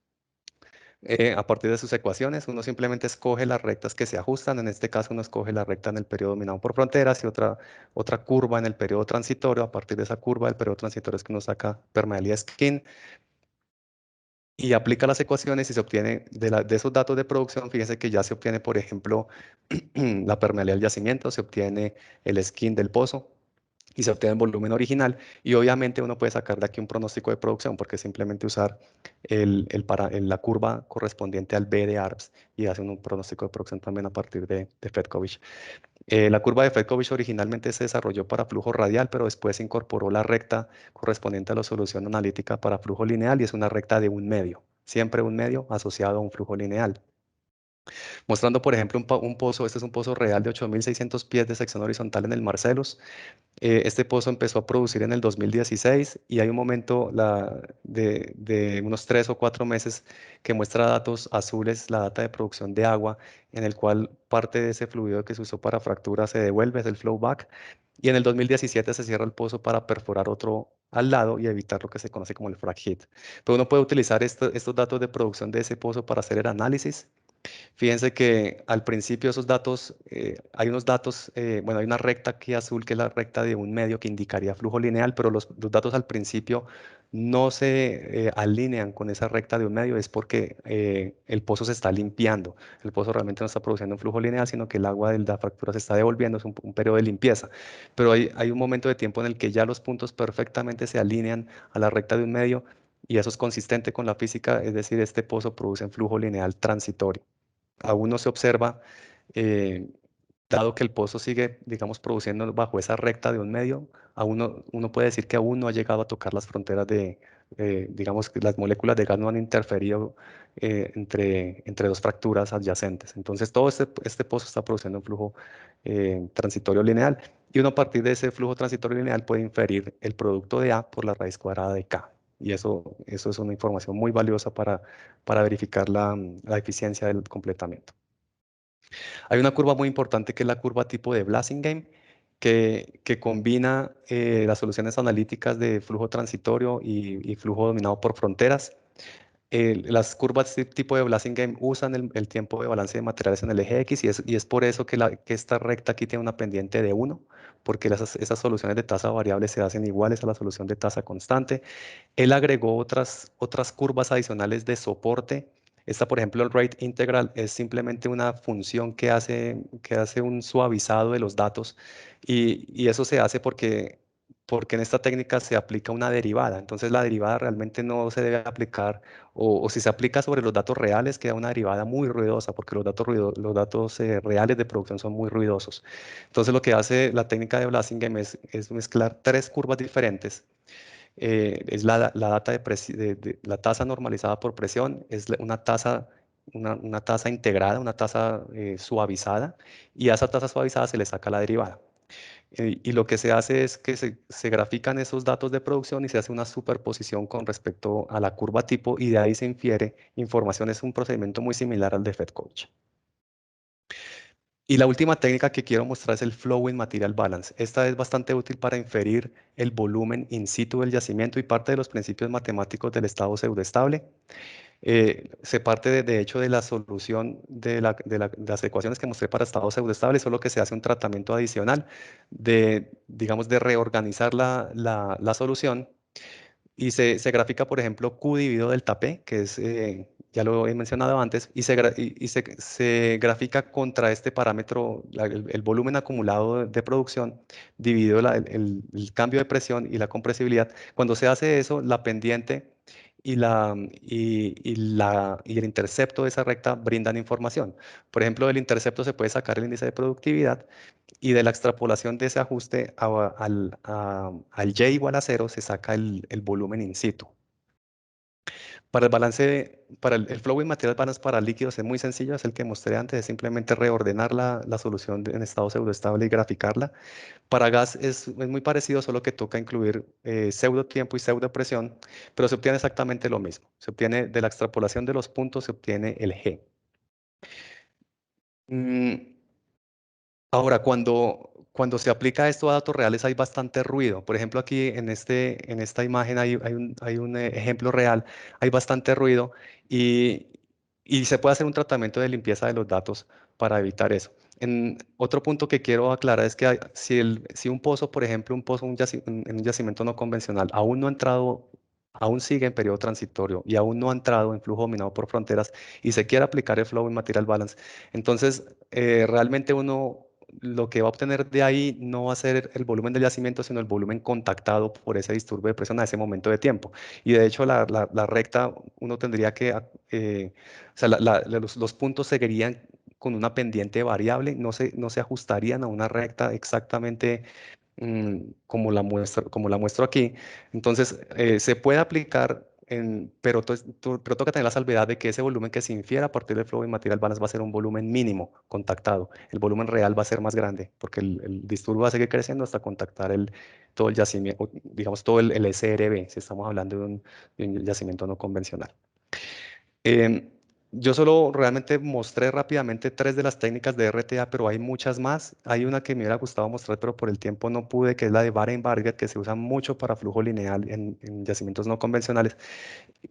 a partir de sus ecuaciones. Uno simplemente escoge las rectas que se ajustan. En este caso, uno escoge la recta en el periodo dominado por fronteras y otra curva en el periodo transitorio. A partir de esa curva del periodo transitorio es que uno saca permeabilidad skin y aplica las ecuaciones y se obtiene de esos datos de producción. Fíjense que ya se obtiene, por ejemplo, la permeabilidad del yacimiento, se obtiene el skin del pozo y se obtiene el volumen original. Y obviamente uno puede sacar de aquí un pronóstico de producción porque simplemente usar la curva correspondiente al B de ARPS y hace un pronóstico de producción también a partir de Fedkovich. La curva de Fedkovich originalmente se desarrolló para flujo radial, pero después se incorporó la recta correspondiente a la solución analítica para flujo lineal y es una recta de un medio, siempre un medio asociado a un flujo lineal. Mostrando, por ejemplo, un pozo, este es un pozo real de 8.600 pies de sección horizontal en el Marcellus. Este pozo empezó a producir en el 2016 y hay un momento de unos 3 o 4 meses que muestra datos azules, la data de producción de agua, en el cual parte de ese fluido que se usó para fractura se devuelve, es el flowback. Y en el 2017 se cierra el pozo para perforar otro al lado y evitar lo que se conoce como el frac hit. Pero uno puede utilizar estos datos de producción de ese pozo para hacer el análisis. Fíjense que al principio esos datos, hay unos datos, bueno, hay una recta aquí azul que es la recta de un medio que indicaría flujo lineal, pero los datos al principio no se alinean con esa recta de un medio, es porque el pozo se está limpiando. El pozo realmente no está produciendo un flujo lineal, sino que el agua de la fractura se está devolviendo, es un periodo de limpieza. Pero hay un momento de tiempo en el que ya los puntos perfectamente se alinean a la recta de un medio y eso es consistente con la física, es decir, este pozo produce un flujo lineal transitorio. Aún no se observa, eh, dado que el pozo sigue, digamos, produciendo bajo esa recta de un medio, uno puede decir que aún no ha llegado a tocar las fronteras digamos, que las moléculas de gas no han interferido entre dos fracturas adyacentes. Entonces, todo este pozo está produciendo un flujo transitorio lineal y uno a partir de ese flujo transitorio lineal puede inferir el producto de A por la raíz cuadrada de K. Y eso es una información muy valiosa para verificar la eficiencia del completamiento. Hay una curva muy importante que es la curva tipo de Blasingame, que combina las soluciones analíticas de flujo transitorio y flujo dominado por fronteras. Las curvas tipo de Blasingame usan el tiempo de balance de materiales en el eje X y es por eso que esta recta aquí tiene una pendiente de 1, porque esas soluciones de tasa variable se hacen iguales a la solución de tasa constante. Él agregó otras curvas adicionales de soporte. Esta, por ejemplo, el rate integral es simplemente una función que hace un suavizado de los datos y eso se hace porque en esta técnica se aplica una derivada. Entonces la derivada realmente no se debe aplicar o si se aplica sobre los datos reales queda una derivada muy ruidosa porque los datos reales de producción son muy ruidosos. Entonces lo que hace la técnica de Blasingame es mezclar tres curvas diferentes. Es la data la tasa normalizada por presión, es una tasa integrada, una tasa suavizada, y a esa tasa suavizada se le saca la derivada. Y lo que se hace es que se grafican esos datos de producción y se hace una superposición con respecto a la curva tipo y de ahí se infiere información. Es un procedimiento muy similar al de FedCoach. Y la última técnica que quiero mostrar es el Flowing Material Balance. Esta es bastante útil para inferir el volumen in situ del yacimiento y parte de los principios matemáticos del estado pseudoestable. Se parte de hecho de la solución de las ecuaciones que mostré para estado pseudoestable, solo que se hace un tratamiento adicional digamos, de reorganizar la solución y se grafica, por ejemplo, Q dividido delta P, que es, ya lo he mencionado antes, y se grafica contra este parámetro, el volumen acumulado de producción, dividido el cambio de presión y la compresibilidad. Cuando se hace eso, la pendiente y el intercepto de esa recta brindan información. Por ejemplo, del intercepto se puede sacar el índice de productividad y de la extrapolación de ese ajuste al Y igual a 0 se saca el volumen in situ. Para el balance, para el flowing material balance para líquidos es muy sencillo, es el que mostré antes, es simplemente reordenar la solución en estado pseudoestable y graficarla. Para gas es muy parecido, solo que toca incluir pseudo tiempo y pseudo presión, pero se obtiene exactamente lo mismo. Se obtiene de la extrapolación de los puntos, se obtiene el G. Mm, Ahora, cuando se aplica esto a datos reales hay bastante ruido. Por ejemplo, aquí en esta imagen hay un ejemplo real, hay bastante ruido y, Y se puede hacer un tratamiento de limpieza de los datos para evitar eso. Otro punto que quiero aclarar es que si un pozo, por ejemplo, en un yacimiento no convencional, aún no ha entrado, aún sigue en periodo transitorio y aún no ha entrado en flujo dominado por fronteras y se quiere aplicar el Flow and Material Balance, entonces realmente uno lo que va a obtener de ahí no va a ser el volumen del yacimiento, sino el volumen contactado por ese disturbio de presión a ese momento de tiempo. Y de hecho, la recta, uno tendría que o sea, los puntos seguirían con una pendiente variable, no se ajustarían a una recta exactamente como la muestro aquí. Entonces, se puede aplicar, pero toca tener la salvedad de que ese volumen que se infiere a partir del flow y material balance va a ser un volumen mínimo contactado. El volumen real va a ser más grande, porque el disturbio va a seguir creciendo hasta contactar todo el yacimiento, digamos, todo el SRB, si estamos hablando de un yacimiento no convencional. Em, yo solo realmente mostré rápidamente 3 de las técnicas de RTA, pero hay muchas más. Hay una que me hubiera gustado mostrar, pero por el tiempo no pude, que es la de Baren-Barget, que se usa mucho para flujo lineal en yacimientos no convencionales.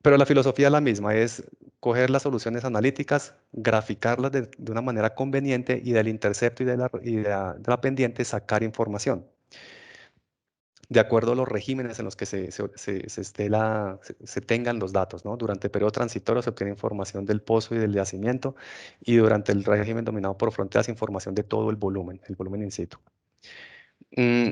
Pero la filosofía es la misma, es coger las soluciones analíticas, graficarlas de una manera conveniente y del intercepto de la pendiente sacar información de acuerdo a los regímenes en los que se tengan los datos, ¿no? Durante el periodo transitorio se obtiene información del pozo y del yacimiento, y durante el régimen dominado por fronteras, información de todo el volumen in situ. Mm,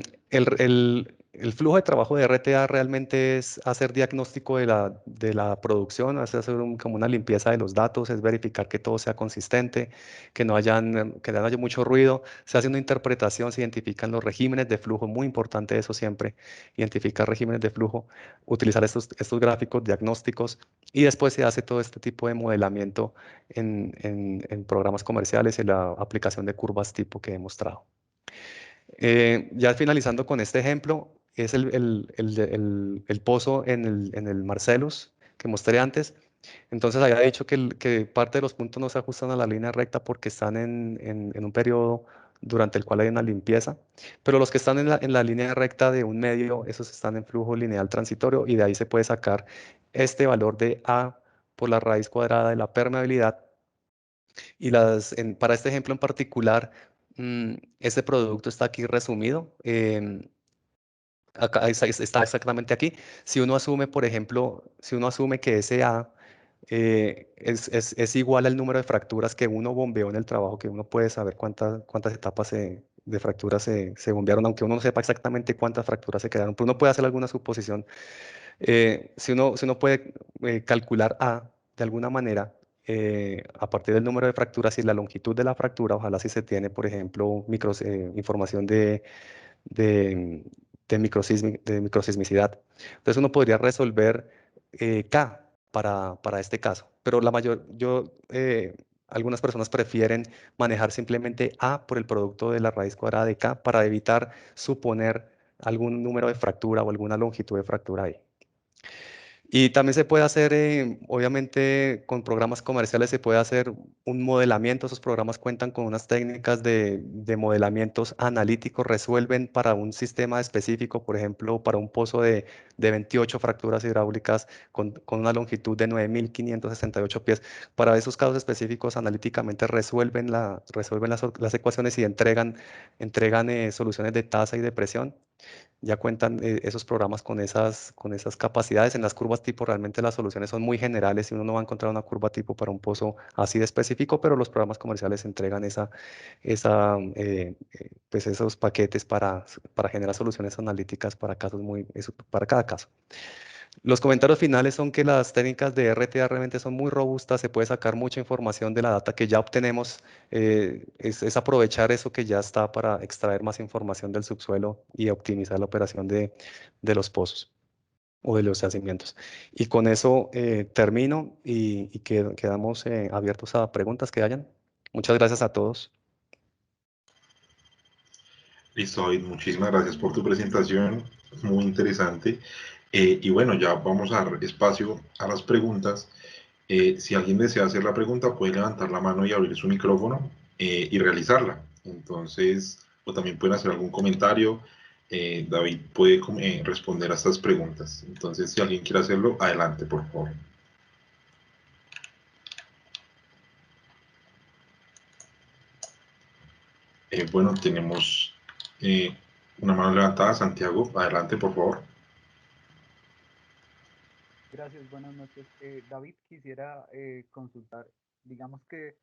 el flujo de trabajo de RTA realmente es hacer diagnóstico de la producción, hacer como una limpieza de los datos, es verificar que todo sea consistente, que no haya mucho ruido, se hace una interpretación, se identifican los regímenes de flujo, muy importante eso siempre, identificar regímenes de flujo, utilizar estos gráficos diagnósticos, y después se hace todo este tipo de modelamiento en programas comerciales y la aplicación de curvas tipo que he mostrado. Ya finalizando con este ejemplo, es el pozo en el Marcellus que mostré antes. Entonces había dicho que parte de los puntos no se ajustan a la línea recta porque están en un periodo durante el cual hay una limpieza, pero los que están en la línea recta de un medio, esos están en flujo lineal transitorio, y de ahí se puede sacar este valor de A por la raíz cuadrada de la permeabilidad. Y para este ejemplo en particular, este producto está aquí resumido. Acá está exactamente aquí. Si uno asume, por ejemplo, si uno asume que ese A es igual al número de fracturas que uno bombeó en el trabajo, que uno puede saber cuántas etapas de fracturas se bombearon, aunque uno no sepa exactamente cuántas fracturas se quedaron, pero uno puede hacer alguna suposición. Si uno puede calcular A de alguna manera, a partir del número de fracturas y la longitud de la fractura, ojalá si se tiene, por ejemplo, información de, de microsismicidad. Entonces uno podría resolver K para este caso, pero algunas personas prefieren manejar simplemente A por el producto de la raíz cuadrada de K para evitar suponer algún número de fractura o alguna longitud de fractura ahí. Y también se puede hacer, obviamente, con programas comerciales se puede hacer un modelamiento. Esos programas cuentan con unas técnicas de modelamientos analíticos, resuelven para un sistema específico, por ejemplo, para un pozo de 28 fracturas hidráulicas con una longitud de 9.568 pies. Para esos casos específicos, analíticamente resuelven las ecuaciones y entregan soluciones de tasa y de presión. Ya cuentan esos programas con esas capacidades. En las curvas tipo realmente las soluciones son muy generales y uno no va a encontrar una curva tipo para un pozo así de específico, pero los programas comerciales entregan pues esos paquetes para generar soluciones analíticas para para cada caso. Los comentarios finales son que las técnicas de RTA realmente son muy robustas, se puede sacar mucha información de la data que ya obtenemos, es aprovechar eso que ya está para extraer más información del subsuelo y optimizar la operación de los pozos o de los yacimientos. Y con eso termino y quedamos abiertos a preguntas que hayan. Muchas gracias a todos. Listo, David, muchísimas gracias por tu presentación, muy interesante. Y bueno, ya vamos a dar espacio a las preguntas. Si alguien desea hacer la pregunta, puede levantar la mano y abrir su micrófono y realizarla. Entonces, o también pueden hacer algún comentario. David puede responder a estas preguntas. Entonces, si alguien quiere hacerlo, adelante, por favor. Bueno, tenemos una mano levantada. Santiago, adelante, por favor. Gracias, buenas noches. David, quisiera consultar, digamos que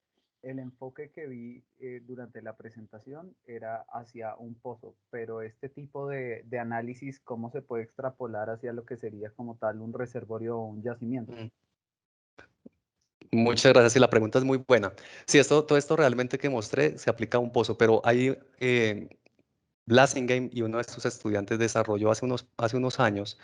el enfoque que vi durante la presentación era hacia un pozo, pero este tipo de análisis, ¿cómo se puede extrapolar hacia lo que sería como tal un reservorio o un yacimiento? Mm. Muchas gracias y la pregunta es muy buena. Sí, todo esto realmente que mostré se aplica a un pozo, pero hay Blasingame y uno de sus estudiantes desarrolló hace unos años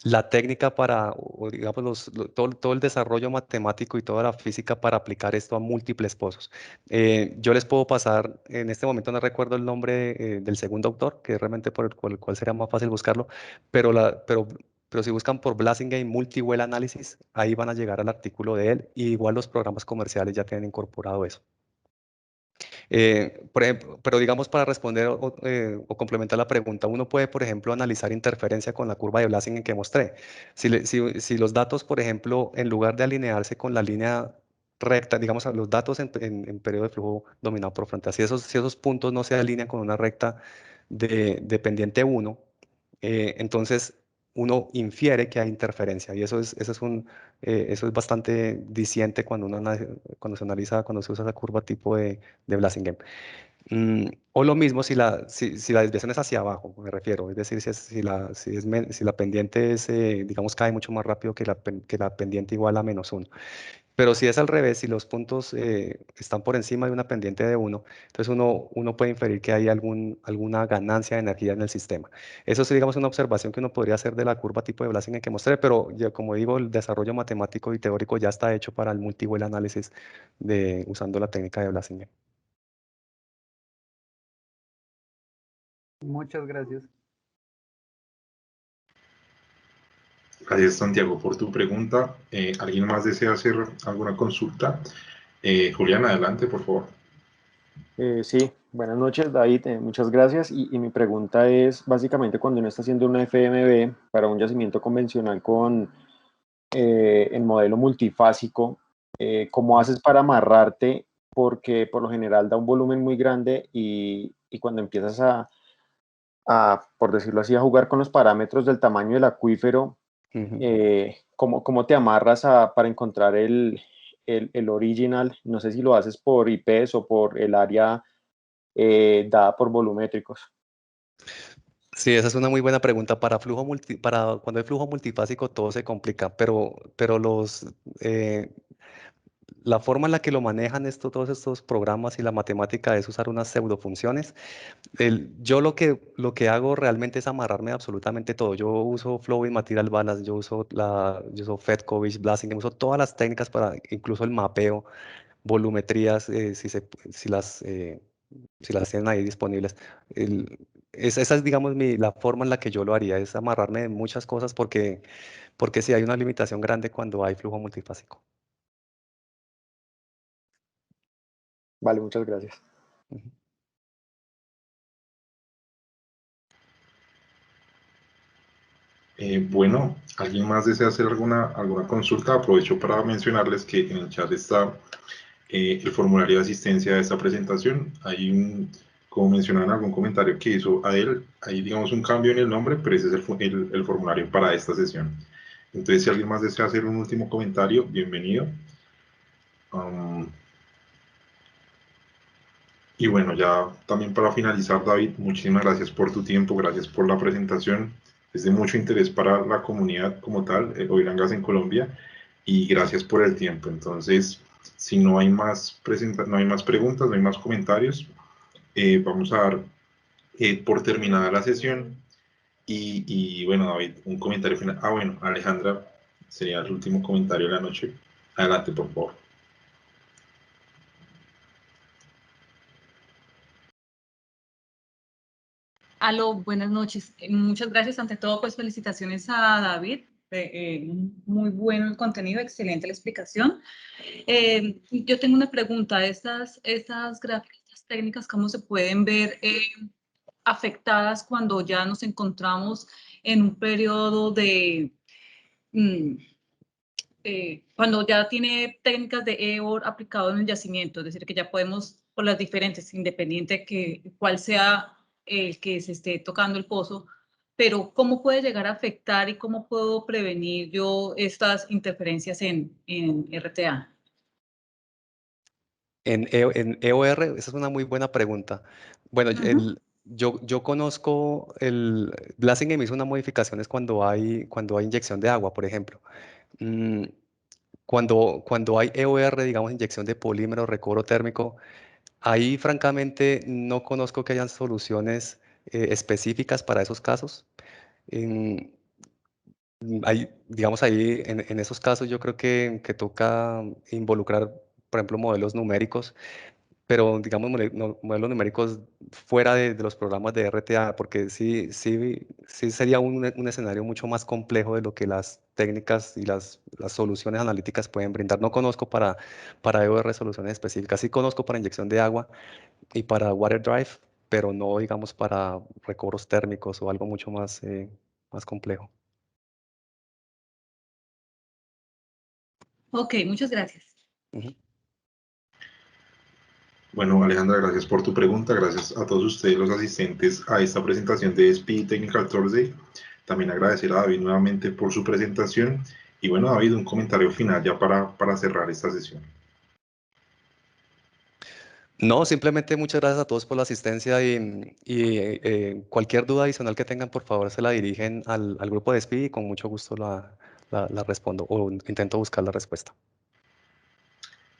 la técnica para, o digamos, todo el desarrollo matemático y toda la física para aplicar esto a múltiples pozos. Yo les puedo pasar, en este momento no recuerdo el nombre del segundo autor, que es realmente por el cual sería más fácil buscarlo, pero, pero si buscan por Blasingame Multi-Well Analysis, ahí van a llegar al artículo de él, y igual los programas comerciales ya tienen incorporado eso. Por ejemplo, pero digamos para responder o complementar la pregunta, uno puede, por ejemplo, analizar interferencia con la curva de Blasingame que mostré. Si los datos, por ejemplo, en lugar de alinearse con la línea recta, digamos, los datos en periodo de flujo dominado por frontera, si esos puntos no se alinean con una recta de pendiente 1, entonces uno infiere que hay interferencia y eso es bastante diciente cuando cuando se analiza, cuando se usa esa curva tipo de Blasingame. O lo mismo si la desviación es hacia abajo, me refiero, es decir, si la pendiente es, digamos, cae mucho más rápido que la pendiente igual a -1. Pero si es al revés, si los puntos están por encima de una pendiente de 1, entonces uno puede inferir que hay alguna ganancia de energía en el sistema. Eso es, digamos, una observación que uno podría hacer de la curva tipo de Blasingame que mostré, pero ya, como digo, el desarrollo matemático y teórico ya está hecho para el multi-well análisis usando la técnica de Blasingame. Muchas gracias. Gracias, Santiago, por tu pregunta. ¿Alguien más desea hacer alguna consulta? Julián, adelante, por favor. Sí, buenas noches, David. Muchas gracias. Y mi pregunta es, básicamente, cuando uno está haciendo una FMB para un yacimiento convencional con el modelo multifásico, ¿cómo haces para amarrarte? Porque por lo general da un volumen muy grande y cuando empiezas por decirlo así, a jugar con los parámetros del tamaño del acuífero, ¿cómo te amarras para encontrar el original? No sé si lo haces por IPs o por el área dada por volumétricos. Sí, esa es una muy buena pregunta. Para cuando hay flujo multifásico todo se complica, pero la forma en la que lo manejan todos estos programas y la matemática es usar unas pseudofunciones. Yo lo que hago realmente es amarrarme a absolutamente todo. Yo uso Flowing Material Balance, yo uso Fedkovich, Blasingame, uso todas las técnicas para incluso el mapeo, volumetrías, si las tienen ahí disponibles. Esa es, digamos, la forma en la que yo lo haría, es amarrarme de muchas cosas porque sí hay una limitación grande cuando hay flujo multifásico. Vale, muchas gracias. Ujú. Bueno, ¿alguien más desea hacer alguna consulta? Aprovecho para mencionarles que en el chat está el formulario de asistencia de esta presentación. Hay como mencionaban algún comentario que hizo a él, hay digamos un cambio en el nombre, pero ese es el formulario para esta sesión. Entonces, si alguien más desea hacer un último comentario, bienvenido. Y bueno, ya también para finalizar, David, muchísimas gracias por tu tiempo, gracias por la presentación. Es de mucho interés para la comunidad como tal, Oil and Gas en Colombia, y gracias por el tiempo. Entonces, si no hay más, no hay más preguntas, no hay más comentarios, vamos a dar por terminada la sesión. Y bueno, David, un comentario final. Ah, bueno, Alejandra, sería el último comentario de la noche. Adelante, por favor. Aló, buenas noches. Muchas gracias. Ante todo, pues felicitaciones a David. Muy bueno el contenido, excelente la explicación. Yo tengo una pregunta. Estas gráficas, estas técnicas, ¿cómo se pueden ver afectadas cuando ya nos encontramos en un periodo cuando ya tiene técnicas de EOR aplicado en el yacimiento? Es decir, que ya podemos por las diferentes, independiente que cuál sea el que se esté tocando el pozo, pero ¿cómo puede llegar a afectar y cómo puedo prevenir yo estas interferencias en RTA? En EOR, esa es una muy buena pregunta. Bueno, yo conozco Blasting emite unas modificaciones cuando hay inyección de agua, por ejemplo. Cuando hay EOR, digamos, inyección de polímero, recobro térmico, ahí francamente no conozco que hayan soluciones específicas para esos casos. Digamos ahí, en esos casos yo creo que toca involucrar, por ejemplo, modelos numéricos, pero digamos modelos numéricos fuera de los programas de RTA, porque sí sería un escenario mucho más complejo de lo que las técnicas y las soluciones analíticas pueden brindar. No conozco para EOR soluciones específicas, sí conozco para inyección de agua y para water drive, pero no digamos para recobros térmicos o algo mucho más complejo. Ok, muchas gracias. Bueno, Alejandra, gracias por tu pregunta. Gracias a todos ustedes, los asistentes a esta presentación de SPI Technical Thursday. También agradecer a David nuevamente por su presentación. Y bueno, David, un comentario final ya para cerrar esta sesión. No, simplemente muchas gracias a todos por la asistencia y cualquier duda adicional que tengan, por favor, se la dirigen al grupo de SPI y con mucho gusto la respondo o intento buscar la respuesta.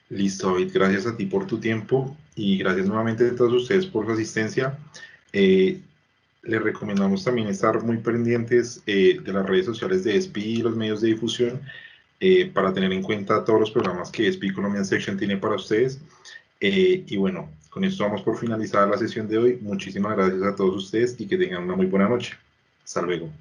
Listo, David, gracias a ti por tu tiempo y gracias nuevamente a todos ustedes por su asistencia. Les recomendamos también estar muy pendientes de las redes sociales de SPI y los medios de difusión para tener en cuenta todos los programas que SPI Colombian Section tiene para ustedes. Y bueno, con esto vamos por finalizar la sesión de hoy. Muchísimas gracias a todos ustedes y que tengan una muy buena noche. Hasta luego.